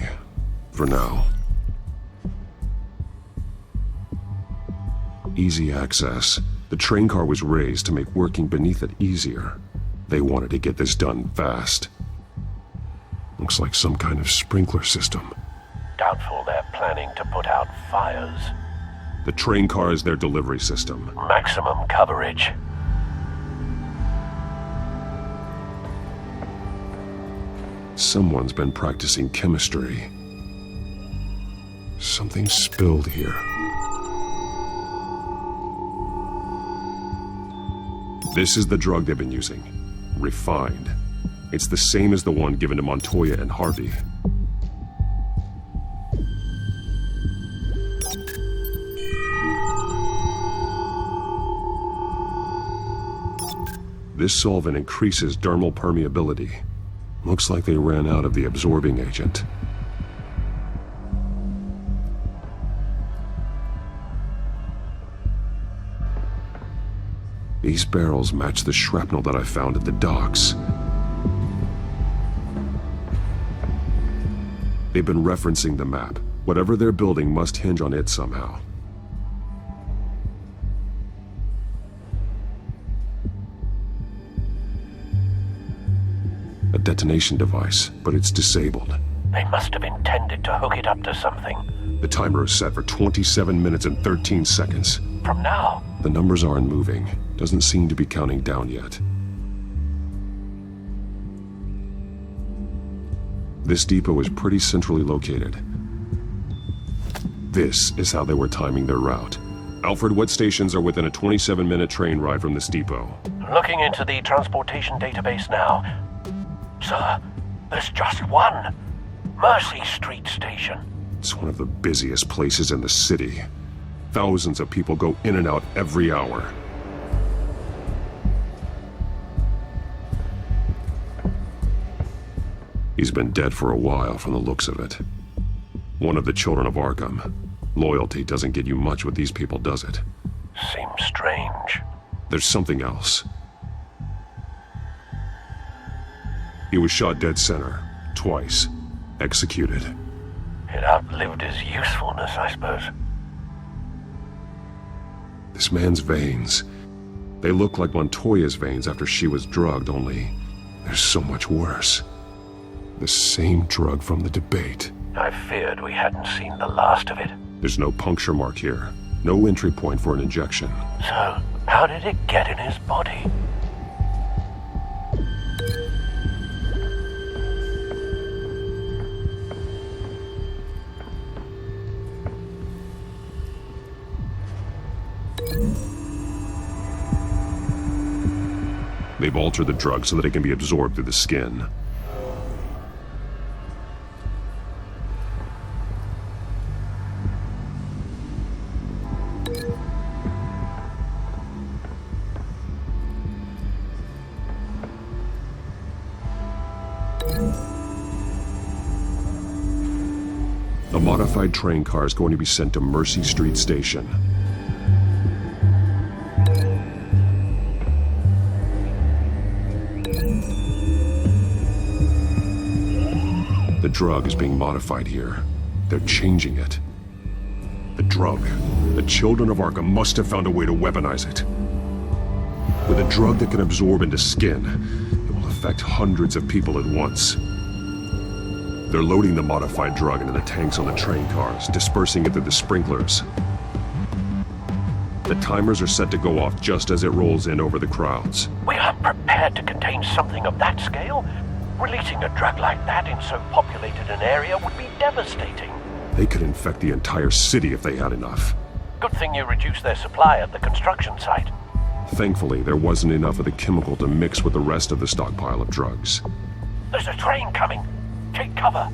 For now. Easy access. The train car was raised to make working beneath it easier. They wanted to get this done fast. Looks like some kind of sprinkler system. Doubtful they're planning to put out fires. The train car is their delivery system. Maximum coverage. Someone's been practicing chemistry. Something spilled here. This is the drug they've been using. Refined. It's the same as the one given to Montoya and Harvey. This solvent increases dermal permeability. Looks like they ran out of the absorbing agent. These barrels match the shrapnel that I found at the docks. They've been referencing the map. Whatever they're building must hinge on it somehow. A detonation device, but it's disabled. They must have intended to hook it up to something. The timer is set for 27 minutes and 13 seconds. From now? The numbers aren't moving. Doesn't seem to be counting down yet. This depot is pretty centrally located. This is how they were timing their route. Alfred, what stations are within a 27-minute train ride from this depot? Looking into the transportation database now. Sir, there's just one. Mercy Street Station. It's one of the busiest places in the city. Thousands of people go in and out every hour. He's been dead for a while from the looks of it. One of the children of Arkham. Loyalty doesn't get you much with these people, does it? Seems strange. There's something else. He was shot dead center, twice, executed. It outlived his usefulness, I suppose. This man's veins. They look like Montoya's veins after she was drugged, only they're so much worse. The same drug from the debate. I feared we hadn't seen the last of it. There's no puncture mark here. No entry point for an injection. So, how did it get in his body? They've altered the drug so that it can be absorbed through the skin. A modified train car is going to be sent to Mercy Street Station. The drug is being modified here. They're changing it. The drug. The children of Arkham must have found a way to weaponize it. With a drug that can absorb into skin, it will affect hundreds of people at once. They're loading the modified drug into the tanks on the train cars, dispersing it through the sprinklers. The timers are set to go off just as it rolls in over the crowds. We aren't prepared to contain something of that scale. Releasing a drug like that in so populated an area would be devastating. They could infect the entire city if they had enough. Good thing you reduced their supply at the construction site. Thankfully, there wasn't enough of the chemical to mix with the rest of the stockpile of drugs. There's a train coming. Take cover.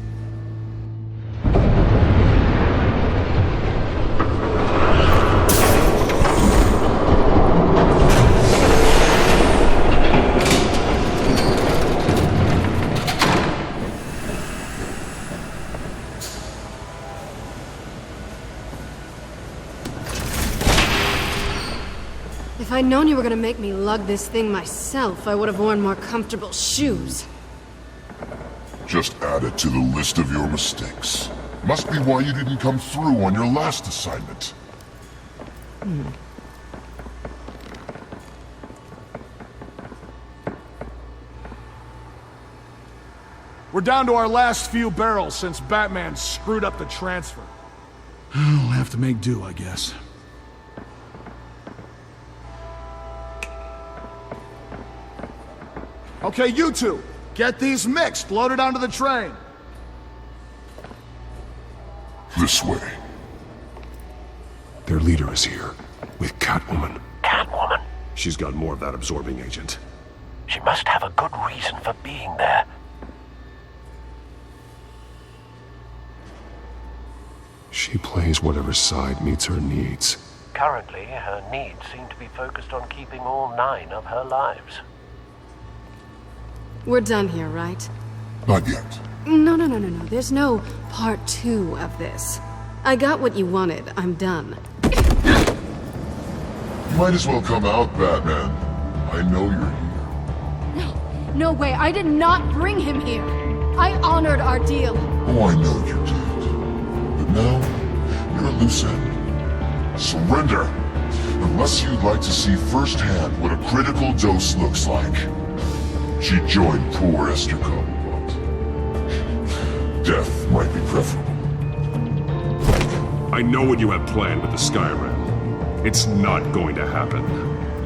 If I'd known you were gonna make me lug this thing myself, I would have worn more comfortable shoes. Just add it to the list of your mistakes. Must be why you didn't come through on your last assignment. We're down to our last few barrels since Batman screwed up the transfer. We'll have to make do, I guess. Okay, you two, get these mixed, loaded onto the train. This way. Their leader is here, with Catwoman. Catwoman? She's got more of that absorbing agent. She must have a good reason for being there. She plays whatever side meets her needs. Currently, her needs seem to be focused on keeping all 9 of her lives. We're done here, right? Not yet. No. There's no part 2 of this. I got what you wanted. I'm done. You might as well come out, Batman. I know you're here. No way. I did not bring him here. I honored our deal. Oh, I know you did. But now, you're a loose end. Surrender! Unless you'd like to see firsthand what a critical dose looks like. She joined poor Esther Cobblepot. Death might be preferable. I know what you have planned with the Skyrim. It's not going to happen.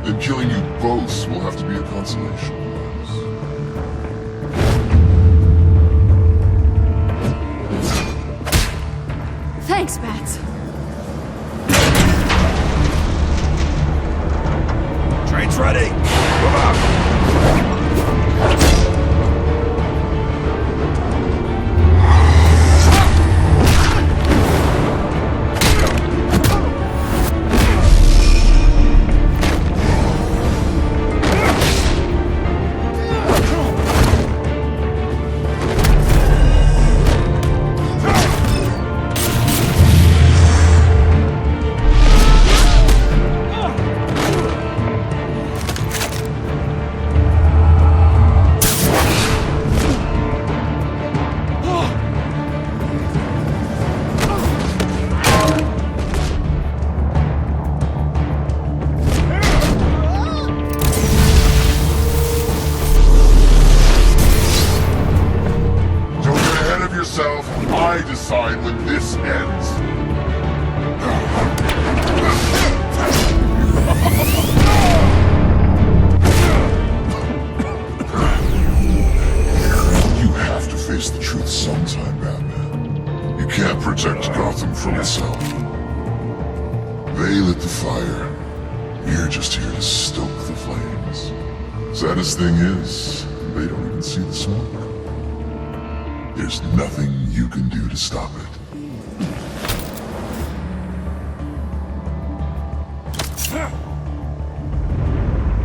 Then killing you both will have to be a consolation. Thanks, Bats. Train's ready! Move out! for myself. They lit the fire. We're just here to stoke the flames. Saddest thing is, they don't even see the smoke. There's nothing you can do to stop it.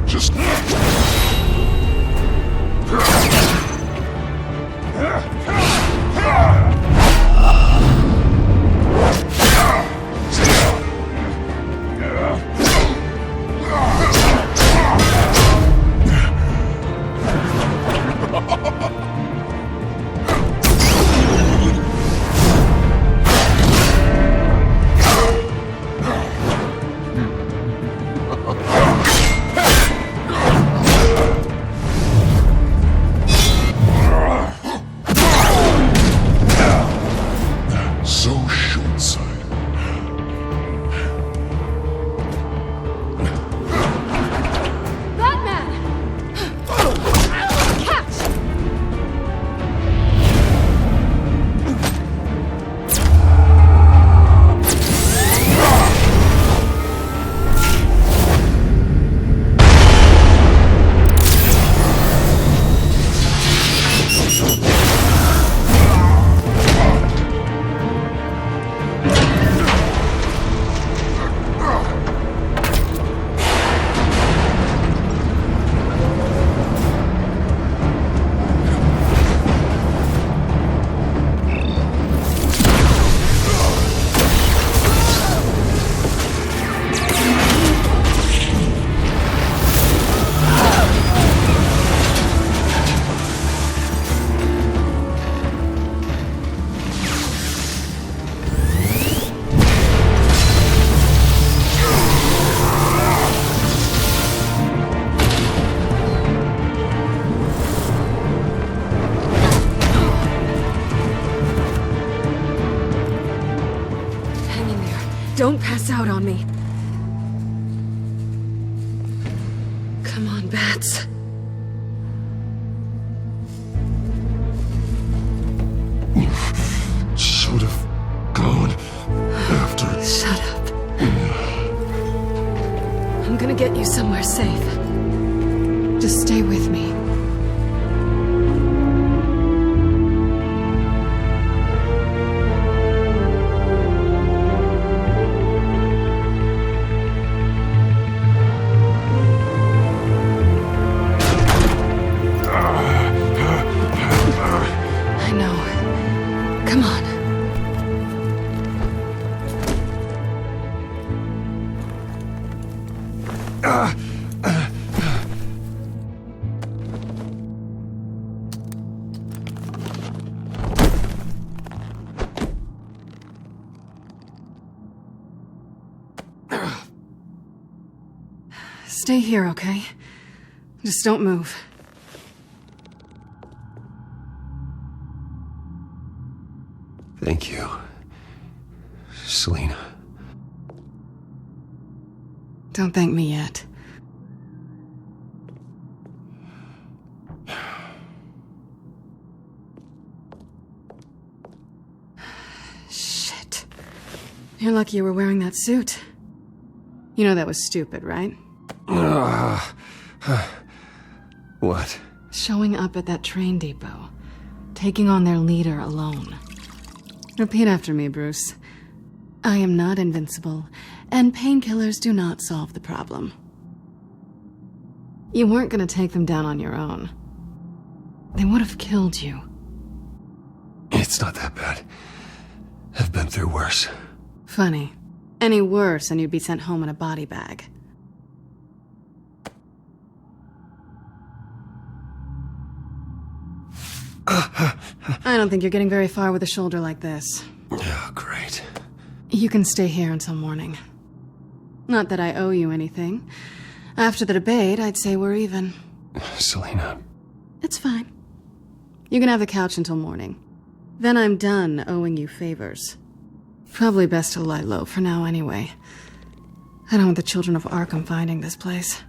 Just... Don't pass out on me. Come on, Bats. Should have gone after... Shut up. I'm gonna get you somewhere safe. Just stay with me. Stay here, okay? Just don't move. Thank you, Selina. Don't thank me yet. Shit. You're lucky you were wearing that suit. You know that was stupid, right? What? Showing up at that train depot. Taking on their leader alone. Repeat after me, Bruce. I am not invincible, and painkillers do not solve the problem. You weren't gonna take them down on your own. They would have killed you. It's not that bad. I've been through worse. Funny. Any worse and you'd be sent home in a body bag. I don't think you're getting very far with a shoulder like this. Oh, great. You can stay here until morning. Not that I owe you anything. After the debate, I'd say we're even. Selina. It's fine. You can have the couch until morning. Then I'm done owing you favors. Probably best to lie low for now anyway. I don't want the children of Arkham finding this place.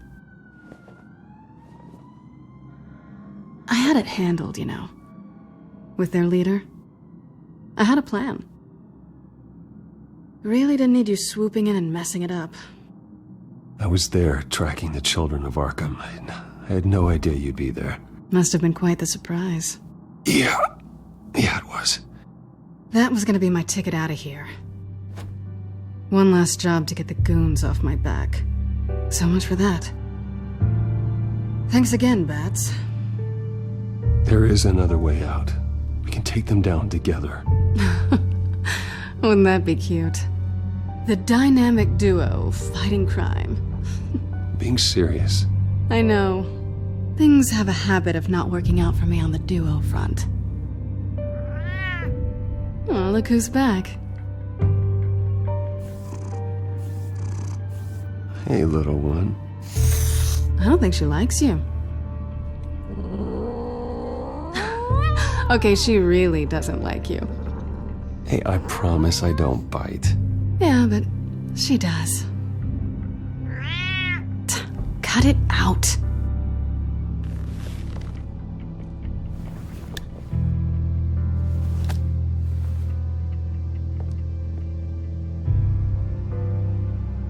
I had it handled, you know. With their leader. I had a plan. Really didn't need you swooping in and messing it up. I was there tracking the children of Arkham. I had no idea you'd be there. Must have been quite the surprise. Yeah, it was. That was gonna be my ticket out of here. One last job to get the goons off my back. So much for that. Thanks again, Bats. There is another way out. We can take them down together. Wouldn't that be cute? The dynamic duo fighting crime. Being serious. I know. Things have a habit of not working out for me on the duo front. Oh, look who's back. Hey, little one. I don't think she likes you. Okay, she really doesn't like you. Hey, I promise I don't bite. Yeah, but she does. Cut it out.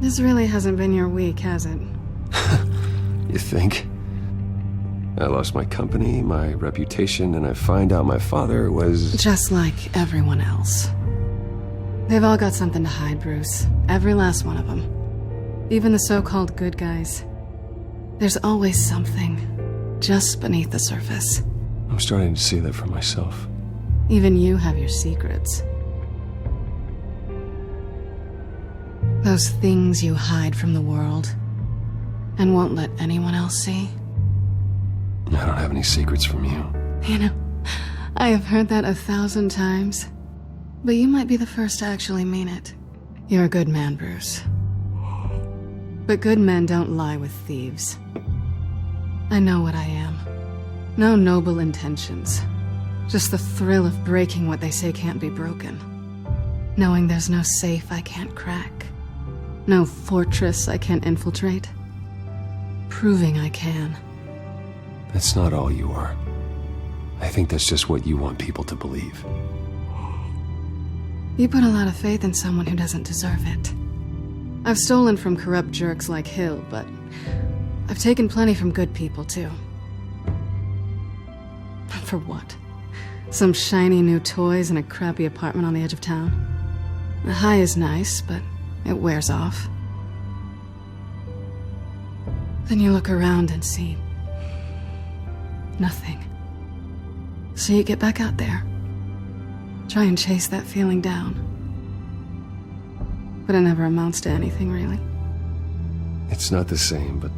This really hasn't been your week, has it? You think? I lost my company, my reputation, and I find out my father was... Just like everyone else. They've all got something to hide, Bruce. Every last one of them. Even the so-called good guys. There's always something just beneath the surface. I'm starting to see that for myself. Even you have your secrets. Those things you hide from the world and won't let anyone else see. I don't have any secrets from you. You know, I have heard that 1,000 times, but you might be the first to actually mean it. You're a good man, Bruce. But good men don't lie with thieves. I know what I am. No noble intentions. Just the thrill of breaking what they say can't be broken. Knowing there's no safe I can't crack. No fortress I can't infiltrate. Proving I can. That's not all you are. I think that's just what you want people to believe. You put a lot of faith in someone who doesn't deserve it. I've stolen from corrupt jerks like Hill, but I've taken plenty from good people, too. For what? Some shiny new toys and a crappy apartment on the edge of town? The high is nice, but it wears off. Then you look around and see nothing. So you get back out there. Try and chase that feeling down. But it never amounts to anything, really. It's not the same, but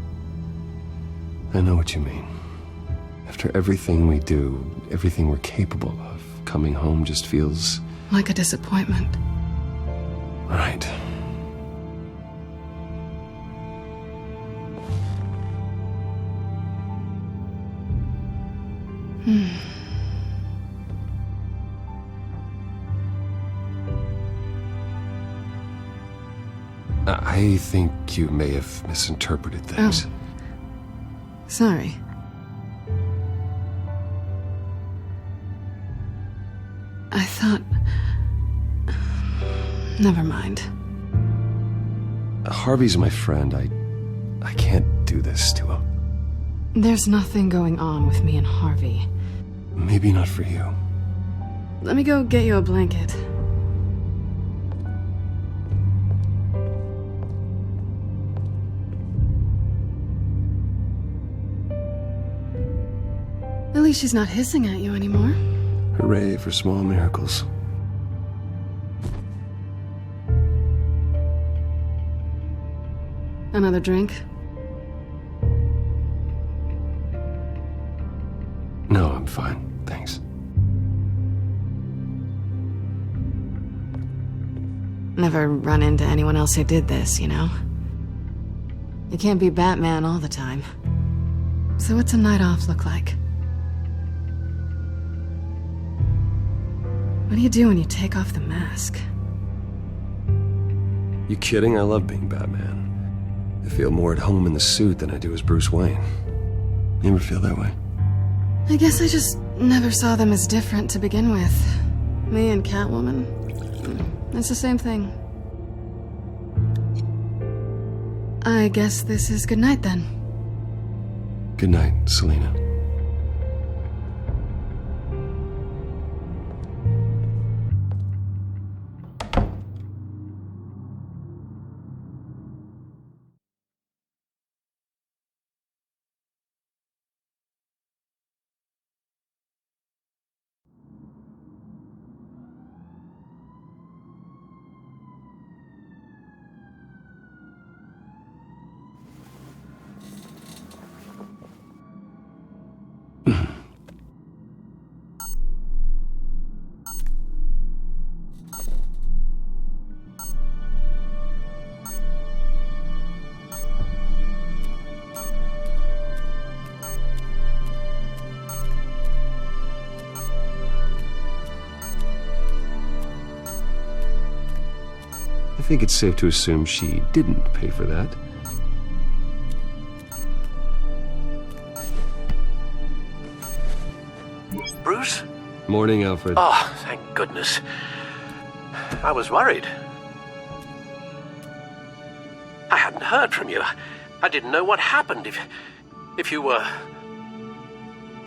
I know what you mean. After everything we do, everything we're capable of, coming home just feels... like a disappointment. Right. I think you may have misinterpreted things. Oh. Sorry. I thought... Never mind. Harvey's my friend. I can't do this to him. There's nothing going on with me and Harvey. Maybe not for you. Let me go get you a blanket. At least she's not hissing at you anymore. Hooray for small miracles. Another drink? No, I'm fine. Thanks. Never run into anyone else who did this, you know? You can't be Batman all the time. So what's a night off look like? What do you do when you take off the mask? You kidding? I love being Batman. I feel more at home in the suit than I do as Bruce Wayne. You ever feel that way? I guess I just never saw them as different to begin with. Me and Catwoman, it's the same thing. I guess this is good night then. Good night, Selena. I think it's safe to assume she didn't pay for that. Bruce? Morning, Alfred. Oh, thank goodness. I was worried. I hadn't heard from you. I didn't know what happened if you were...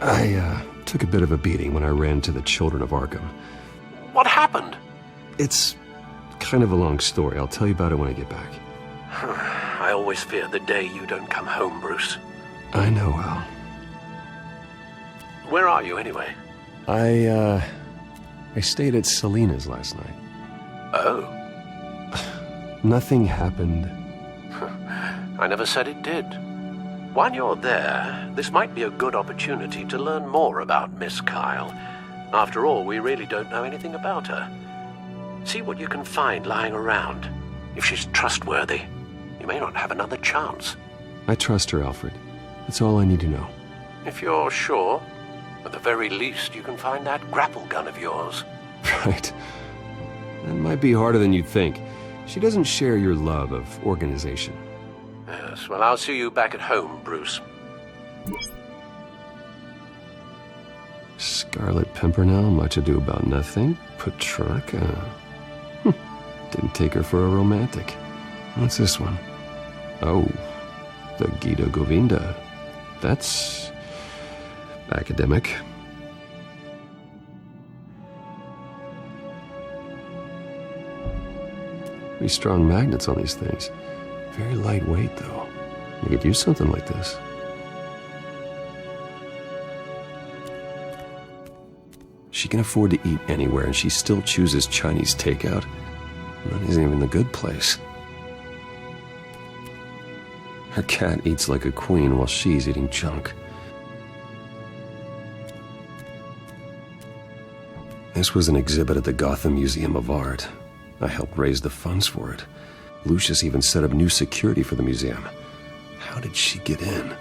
I took a bit of a beating when I ran to the Children of Arkham. What happened? It's kind of a long story. I'll tell you about it when I get back. I always fear the day you don't come home, Bruce. I know, Al. Where are you, anyway? I stayed at Selena's last night. Oh. Nothing happened. I never said it did. While you're there, this might be a good opportunity to learn more about Miss Kyle. After all, we really don't know anything about her. See what you can find lying around. If she's trustworthy, you may not have another chance. I trust her, Alfred. That's all I need to know. If you're sure, at the very least, you can find that grapple gun of yours. Right. That might be harder than you'd think. She doesn't share your love of organization. Yes, well, I'll see you back at home, Bruce. Scarlet Pimpernel, much ado about nothing. Petrarca. Didn't take her for a romantic. What's this one? Oh, the Gita Govinda. That's academic. Pretty strong magnets on these things. Very lightweight, though. You could use something like this. She can afford to eat anywhere, and she still chooses Chinese takeout. That isn't even the good place. Her cat eats like a queen while she's eating junk. This was an exhibit at the Gotham Museum of Art. I helped raise the funds for it. Lucius even set up new security for the museum. How did she get in?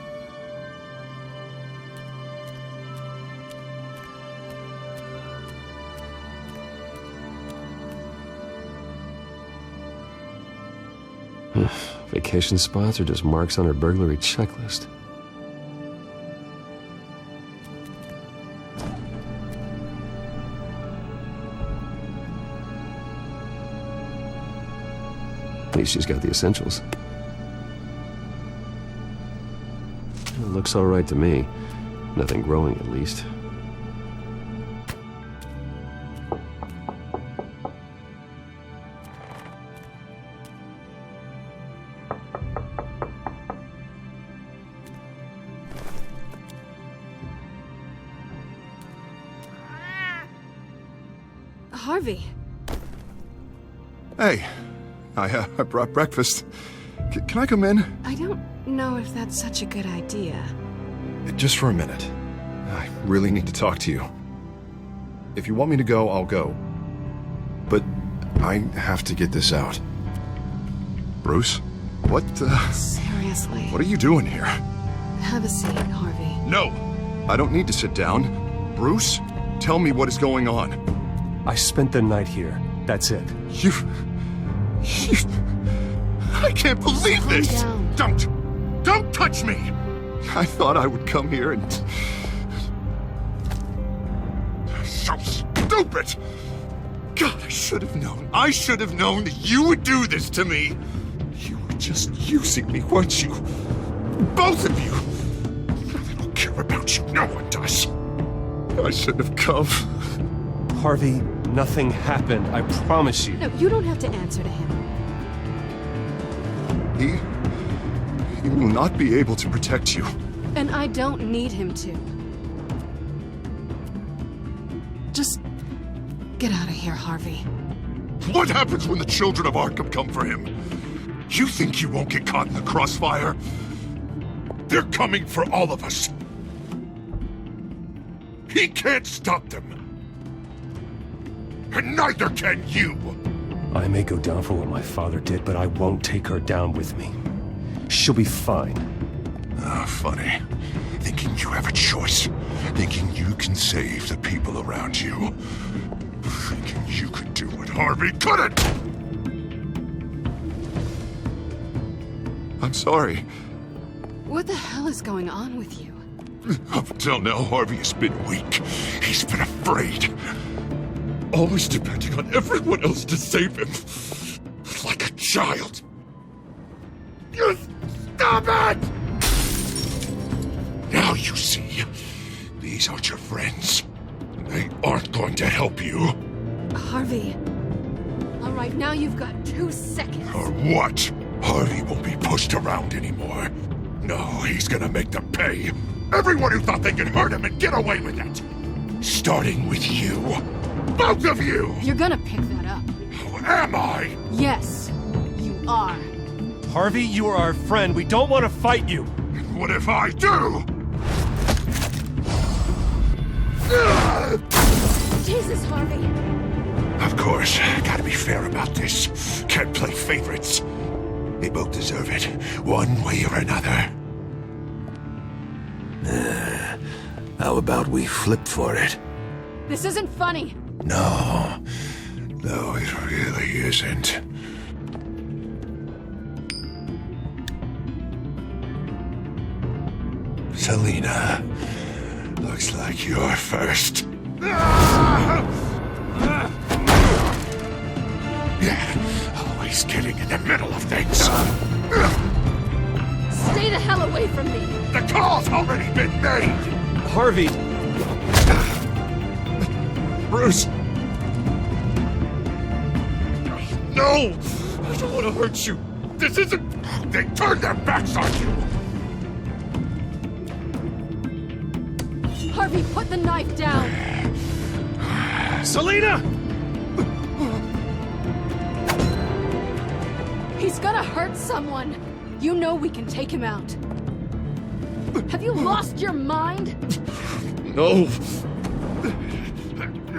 Vacation spots are just marks on her burglary checklist. At least she's got the essentials. It looks all right to me. Nothing growing, at least. Harvey. Hey, I brought breakfast. Can I come in? I don't know if that's such a good idea. Just for a minute. I really need to talk to you. If you want me to go, I'll go. But I have to get this out. Bruce? What Seriously. What are you doing here? Have a seat, Harvey. No! I don't need to sit down. Bruce, tell me what is going on. I spent the night here. That's it. You... I can't believe this! Down. Don't touch me! I thought I would come here and... So stupid! God, I should have known. I should have known that you would do this to me. You were just using me, weren't you? Both of you! I don't care about you, no one does. I shouldn't have come. Harvey, nothing happened, I promise you. No, you don't have to answer to him. He will not be able to protect you. And I don't need him to. Just get out of here, Harvey. What happens when the children of Arkham come for him? You think you won't get caught in the crossfire? They're coming for all of us. He can't stop them. And neither can you. I may go down for what my father did, but I won't take her down with me. She'll be fine. Ah, funny. Thinking you have a choice. Thinking you can save the people around you. Thinking you could do what Harvey couldn't! I'm sorry. What the hell is going on with you? Up until now, Harvey has been weak. He's been afraid. Always depending on everyone else to save him. Like a child. You stop it! Now you see. These aren't your friends. They aren't going to help you. Harvey. All right, now you've got 2 seconds. Or what? Harvey won't be pushed around anymore. No, he's gonna make them pay. Everyone who thought they could hurt him and get away with it. Starting with you. Both of you! You're gonna pick that up. Who am I? Yes, you are. Harvey, you are our friend. We don't want to fight you. What if I do? Jesus, Harvey. Of course, gotta be fair about this. Can't play favorites. They both deserve it, one way or another. How about we flip for it? This isn't funny. No, it really isn't. Selina, looks like you're first. Yeah, always getting in the middle of things. Stay the hell away from me. The call's already been made. Harvey. Bruce. No, I don't want to hurt you. This isn't... They turned their backs on you. Harvey, put the knife down. Selina! He's gonna hurt someone. You know we can take him out. Have you lost your mind? No.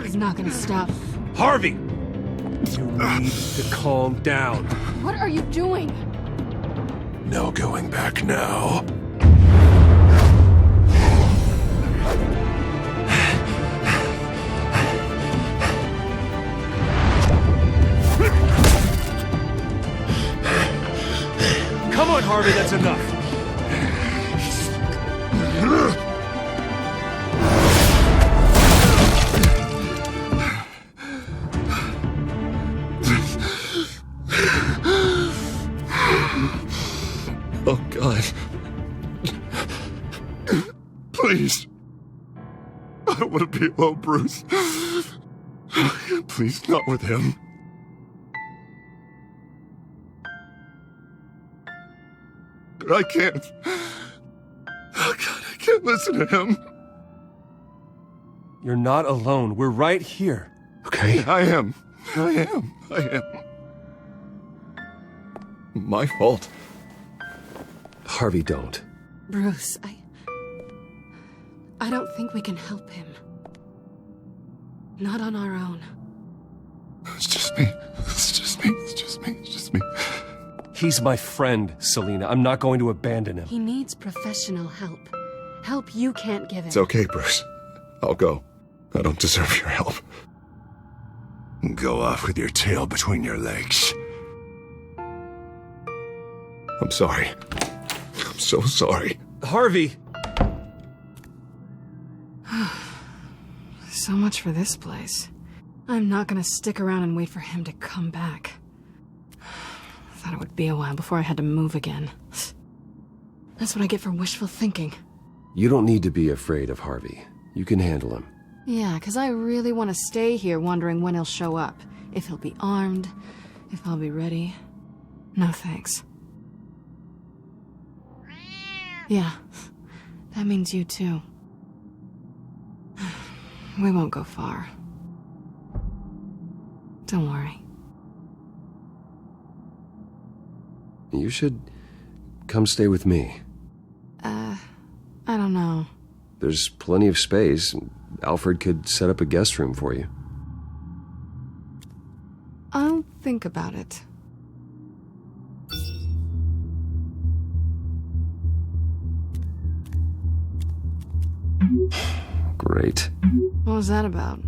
He's not gonna stop. Harvey! You need to calm down. What are you doing? No going back now. Come on, Harvey, that's enough. Oh, God. Please. I don't want to be alone, Bruce. Please, not with him. But I can't. Oh, God, I can't listen to him. You're not alone. We're right here. Okay? I am. My fault. Harvey, don't. Bruce, I don't think we can help him. Not on our own. It's just me. He's my friend, Selina. I'm not going to abandon him. He needs professional help. Help you can't give him. It's okay, Bruce. I'll go. I don't deserve your help. Go off with your tail between your legs. I'm sorry. I'm so sorry. Harvey! So much for this place. I'm not gonna stick around and wait for him to come back. Thought it would be a while before I had to move again. That's what I get for wishful thinking. You don't need to be afraid of Harvey. You can handle him. Yeah, 'cause I really want to stay here wondering when he'll show up. If he'll be armed, if I'll be ready. No thanks. Yeah, that means you too. We won't go far. Don't worry. You should come stay with me. I don't know. There's plenty of space. Alfred could set up a guest room for you. I'll think about it. Great. What was that about?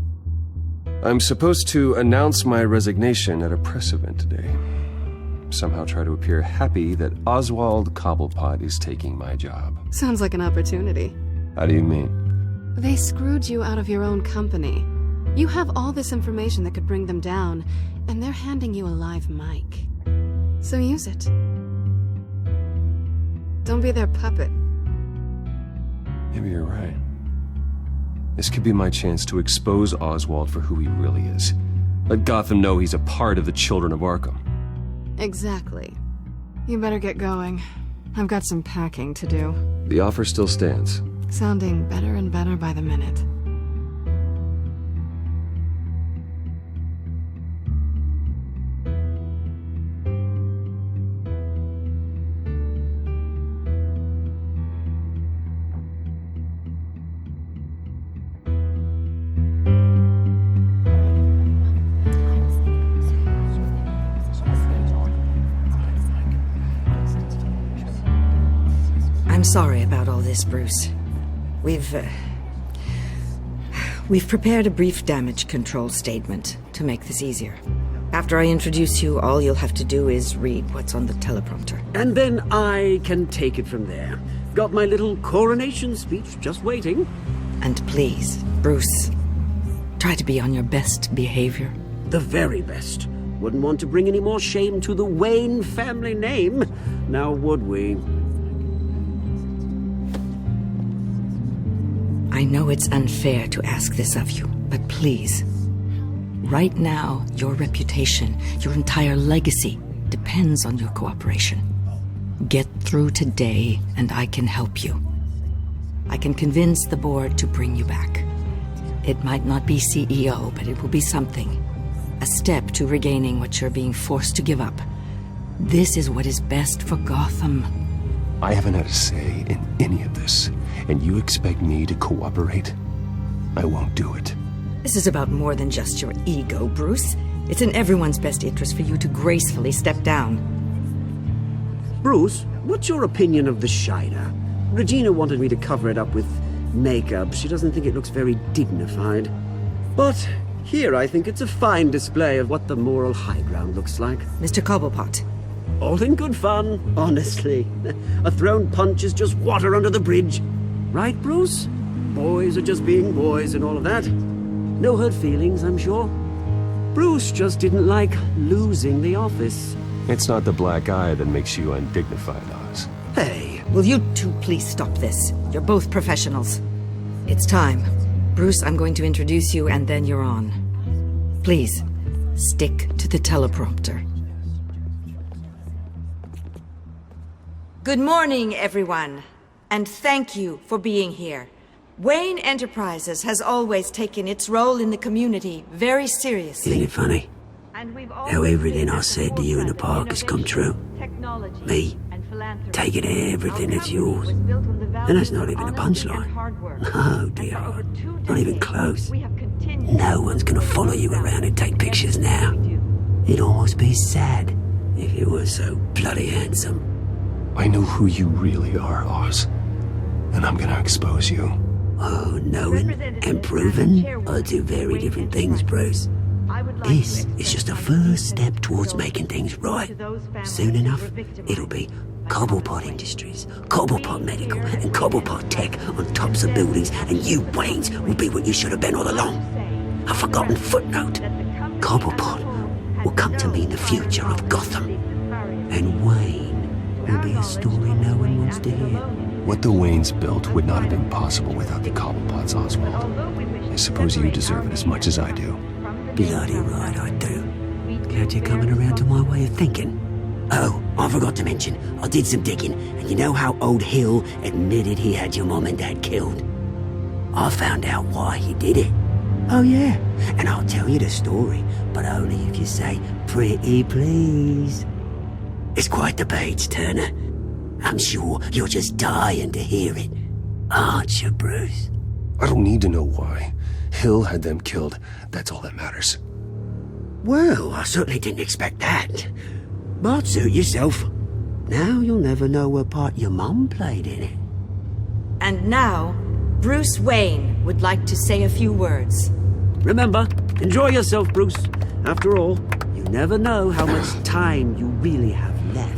I'm supposed to announce my resignation at a press event today. Somehow try to appear happy that Oswald Cobblepot is taking my job. Sounds like an opportunity. How do you mean? They screwed you out of your own company. You have all this information that could bring them down, and they're handing you a live mic. So use it. Don't be their puppet. Maybe you're right. This could be my chance to expose Oswald for who he really is. Let Gotham know he's a part of the Children of Arkham. Exactly. You better get going. I've got some packing to do. The offer still stands. Sounding better and better by the minute. I'm sorry about all this, Bruce. We've prepared a brief damage control statement to make this easier. After I introduce you, all you'll have to do is read what's on the teleprompter. And then I can take it from there. Got my little coronation speech just waiting. And please, Bruce, try to be on your best behavior. The very best. Wouldn't want to bring any more shame to the Wayne family name, now would we? I know it's unfair to ask this of you, but please. Right now, your reputation, your entire legacy, depends on your cooperation. Get through today, and I can help you. I can convince the board to bring you back. It might not be CEO, but it will be something. A step to regaining what you're being forced to give up. This is what is best for Gotham. I haven't had a say in any of this, and you expect me to cooperate? I won't do it. This is about more than just your ego, Bruce. It's in everyone's best interest for you to gracefully step down. Bruce, what's your opinion of the Shiner? Regina wanted me to cover it up with makeup. She doesn't think it looks very dignified. But here I think it's a fine display of what the moral high ground looks like. Mr. Cobblepot. All in good fun, honestly. A thrown punch is just water under the bridge. Right, Bruce? Boys are just being boys and all of that. No hurt feelings, I'm sure. Bruce just didn't like losing the office. It's not the black eye that makes you undignified, Oz. Hey, will you two please stop this? You're both professionals. It's time. Bruce, I'm going to introduce you and then you're on. Please, stick to the teleprompter. Good morning, everyone, and thank you for being here. Wayne Enterprises has always taken its role in the community very seriously. Isn't it funny? How everything I said to you in the park has come true. Me, taking everything that's yours. And that's not even a punchline. No, dear. Not even close. No one's gonna follow you around and take pictures now. It'd almost be sad if you were so bloody handsome. I know who you really are, Oz. And I'm gonna expose you. Oh, knowing and proving are two very different things, Bruce. This is just a first step towards making things right. Soon enough, it'll be Cobblepot Industries, Cobblepot Medical, and Cobblepot Tech on tops of buildings, and you, Waynes, will be what you should have been all along. A forgotten footnote. Cobblepot will come to mean the future of Gotham. And Wayne will be a story no one wants to hear. What the Waynes built would not have been possible without the Cobblepots, Oswald. I suppose you deserve it as much as I do. Bloody right I do. Glad you're coming around to my way of thinking. Oh, I forgot to mention, I did some digging, and you know how old Hill admitted he had your mom and dad killed? I found out why he did it. Oh yeah, and I'll tell you the story, but only if you say, pretty please. It's quite the page turner. I'm sure you're just dying to hear it, aren't you, Bruce? I don't need to know why. Hill had them killed. That's all that matters. Well, I certainly didn't expect that. But suit yourself. Now you'll never know what part your mum played in it. And now, Bruce Wayne would like to say a few words. Remember, enjoy yourself, Bruce. After all, you never know how much time you really have left.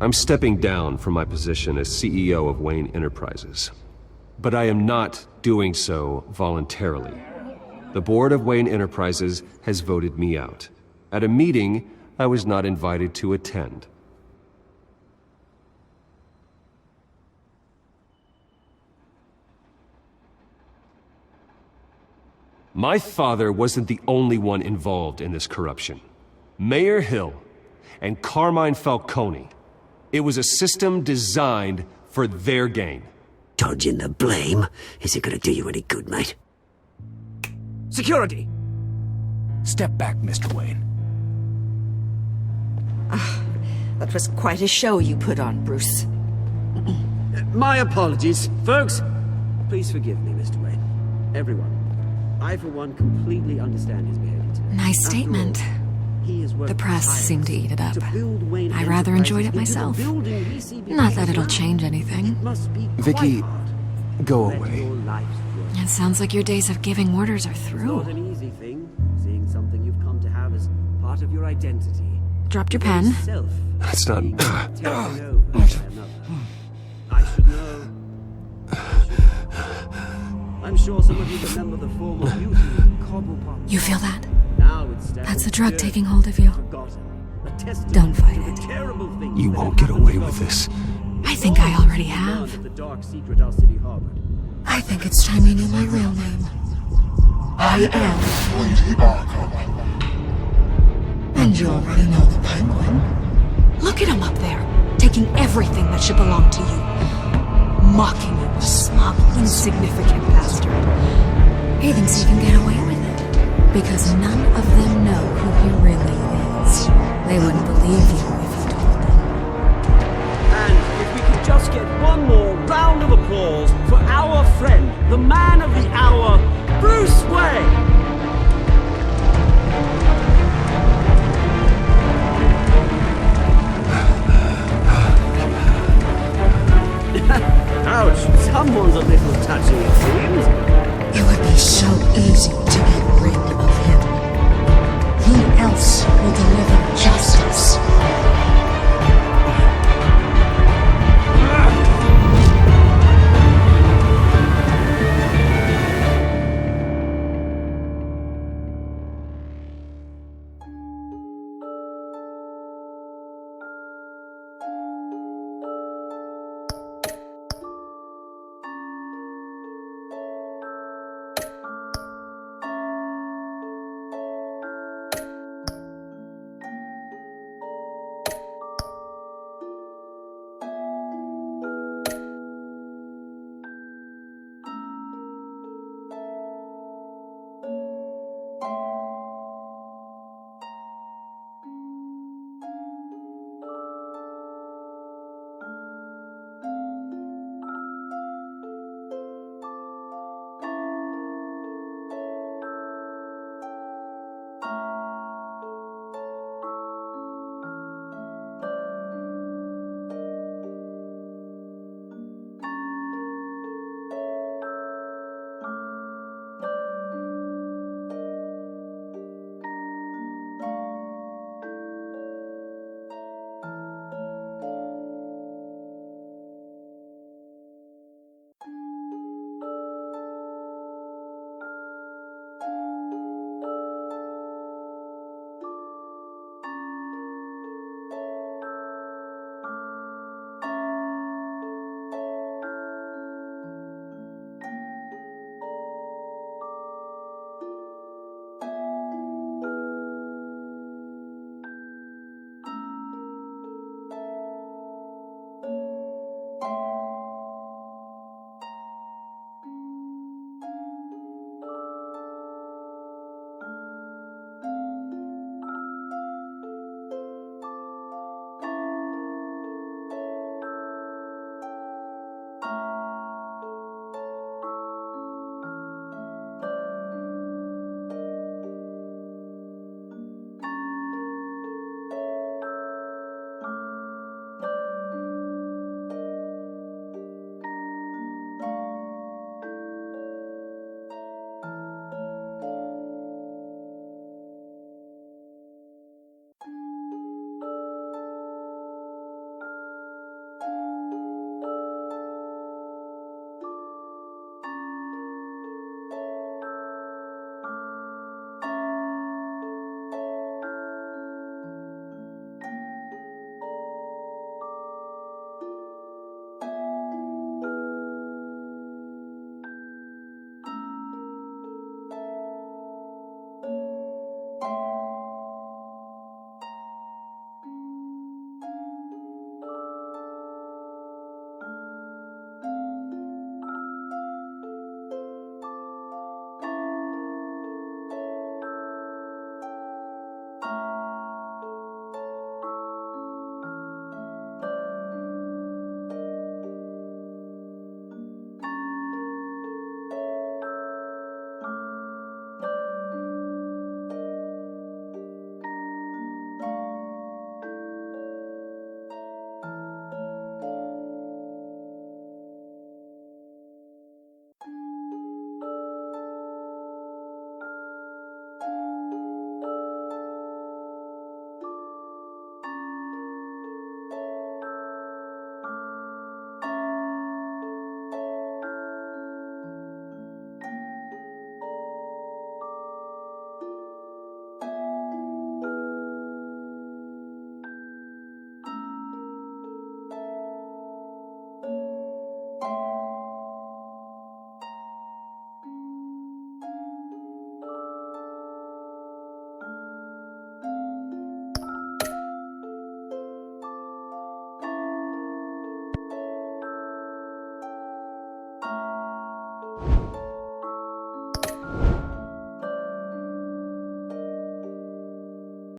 I'm stepping down from my position as CEO of Wayne Enterprises. But I am not doing so voluntarily. The board of Wayne Enterprises has voted me out, at a meeting I was not invited to attend. My father wasn't the only one involved in this corruption. Mayor Hill and Carmine Falcone. It was a system designed for their gain. Dodging the blame isn't gonna do you any good, mate. Security! Step back, Mr. Wayne. That was quite a show you put on, Bruce. My apologies. Folks, please forgive me, Mr. Wayne. Everyone. I, for one, completely understand his behavior today. Nice statement. The press seemed to eat it up. I rather enjoyed it myself. Not that it'll change anything. Vicky, go away. It sounds like your days of giving orders are through. Not an easy thing, seeing something you've come to have as part of your identity. Dropped your pen. That's not... I should know. I'm sure some of you remember the former beauty of Cobblepot. You feel that? That's the drug taking hold of you. Don't fight it. You won't get away with this. I think I already have. I think it's time you knew my real name. I am Lady Arkham. And you already know the Penguin. Look at him up there, taking everything that should belong to you. Mocking you, smug, insignificant bastard. He thinks he can get away with it. Because none of them know who he really is. They wouldn't believe you if you told them. And if we could just get one more round of applause for our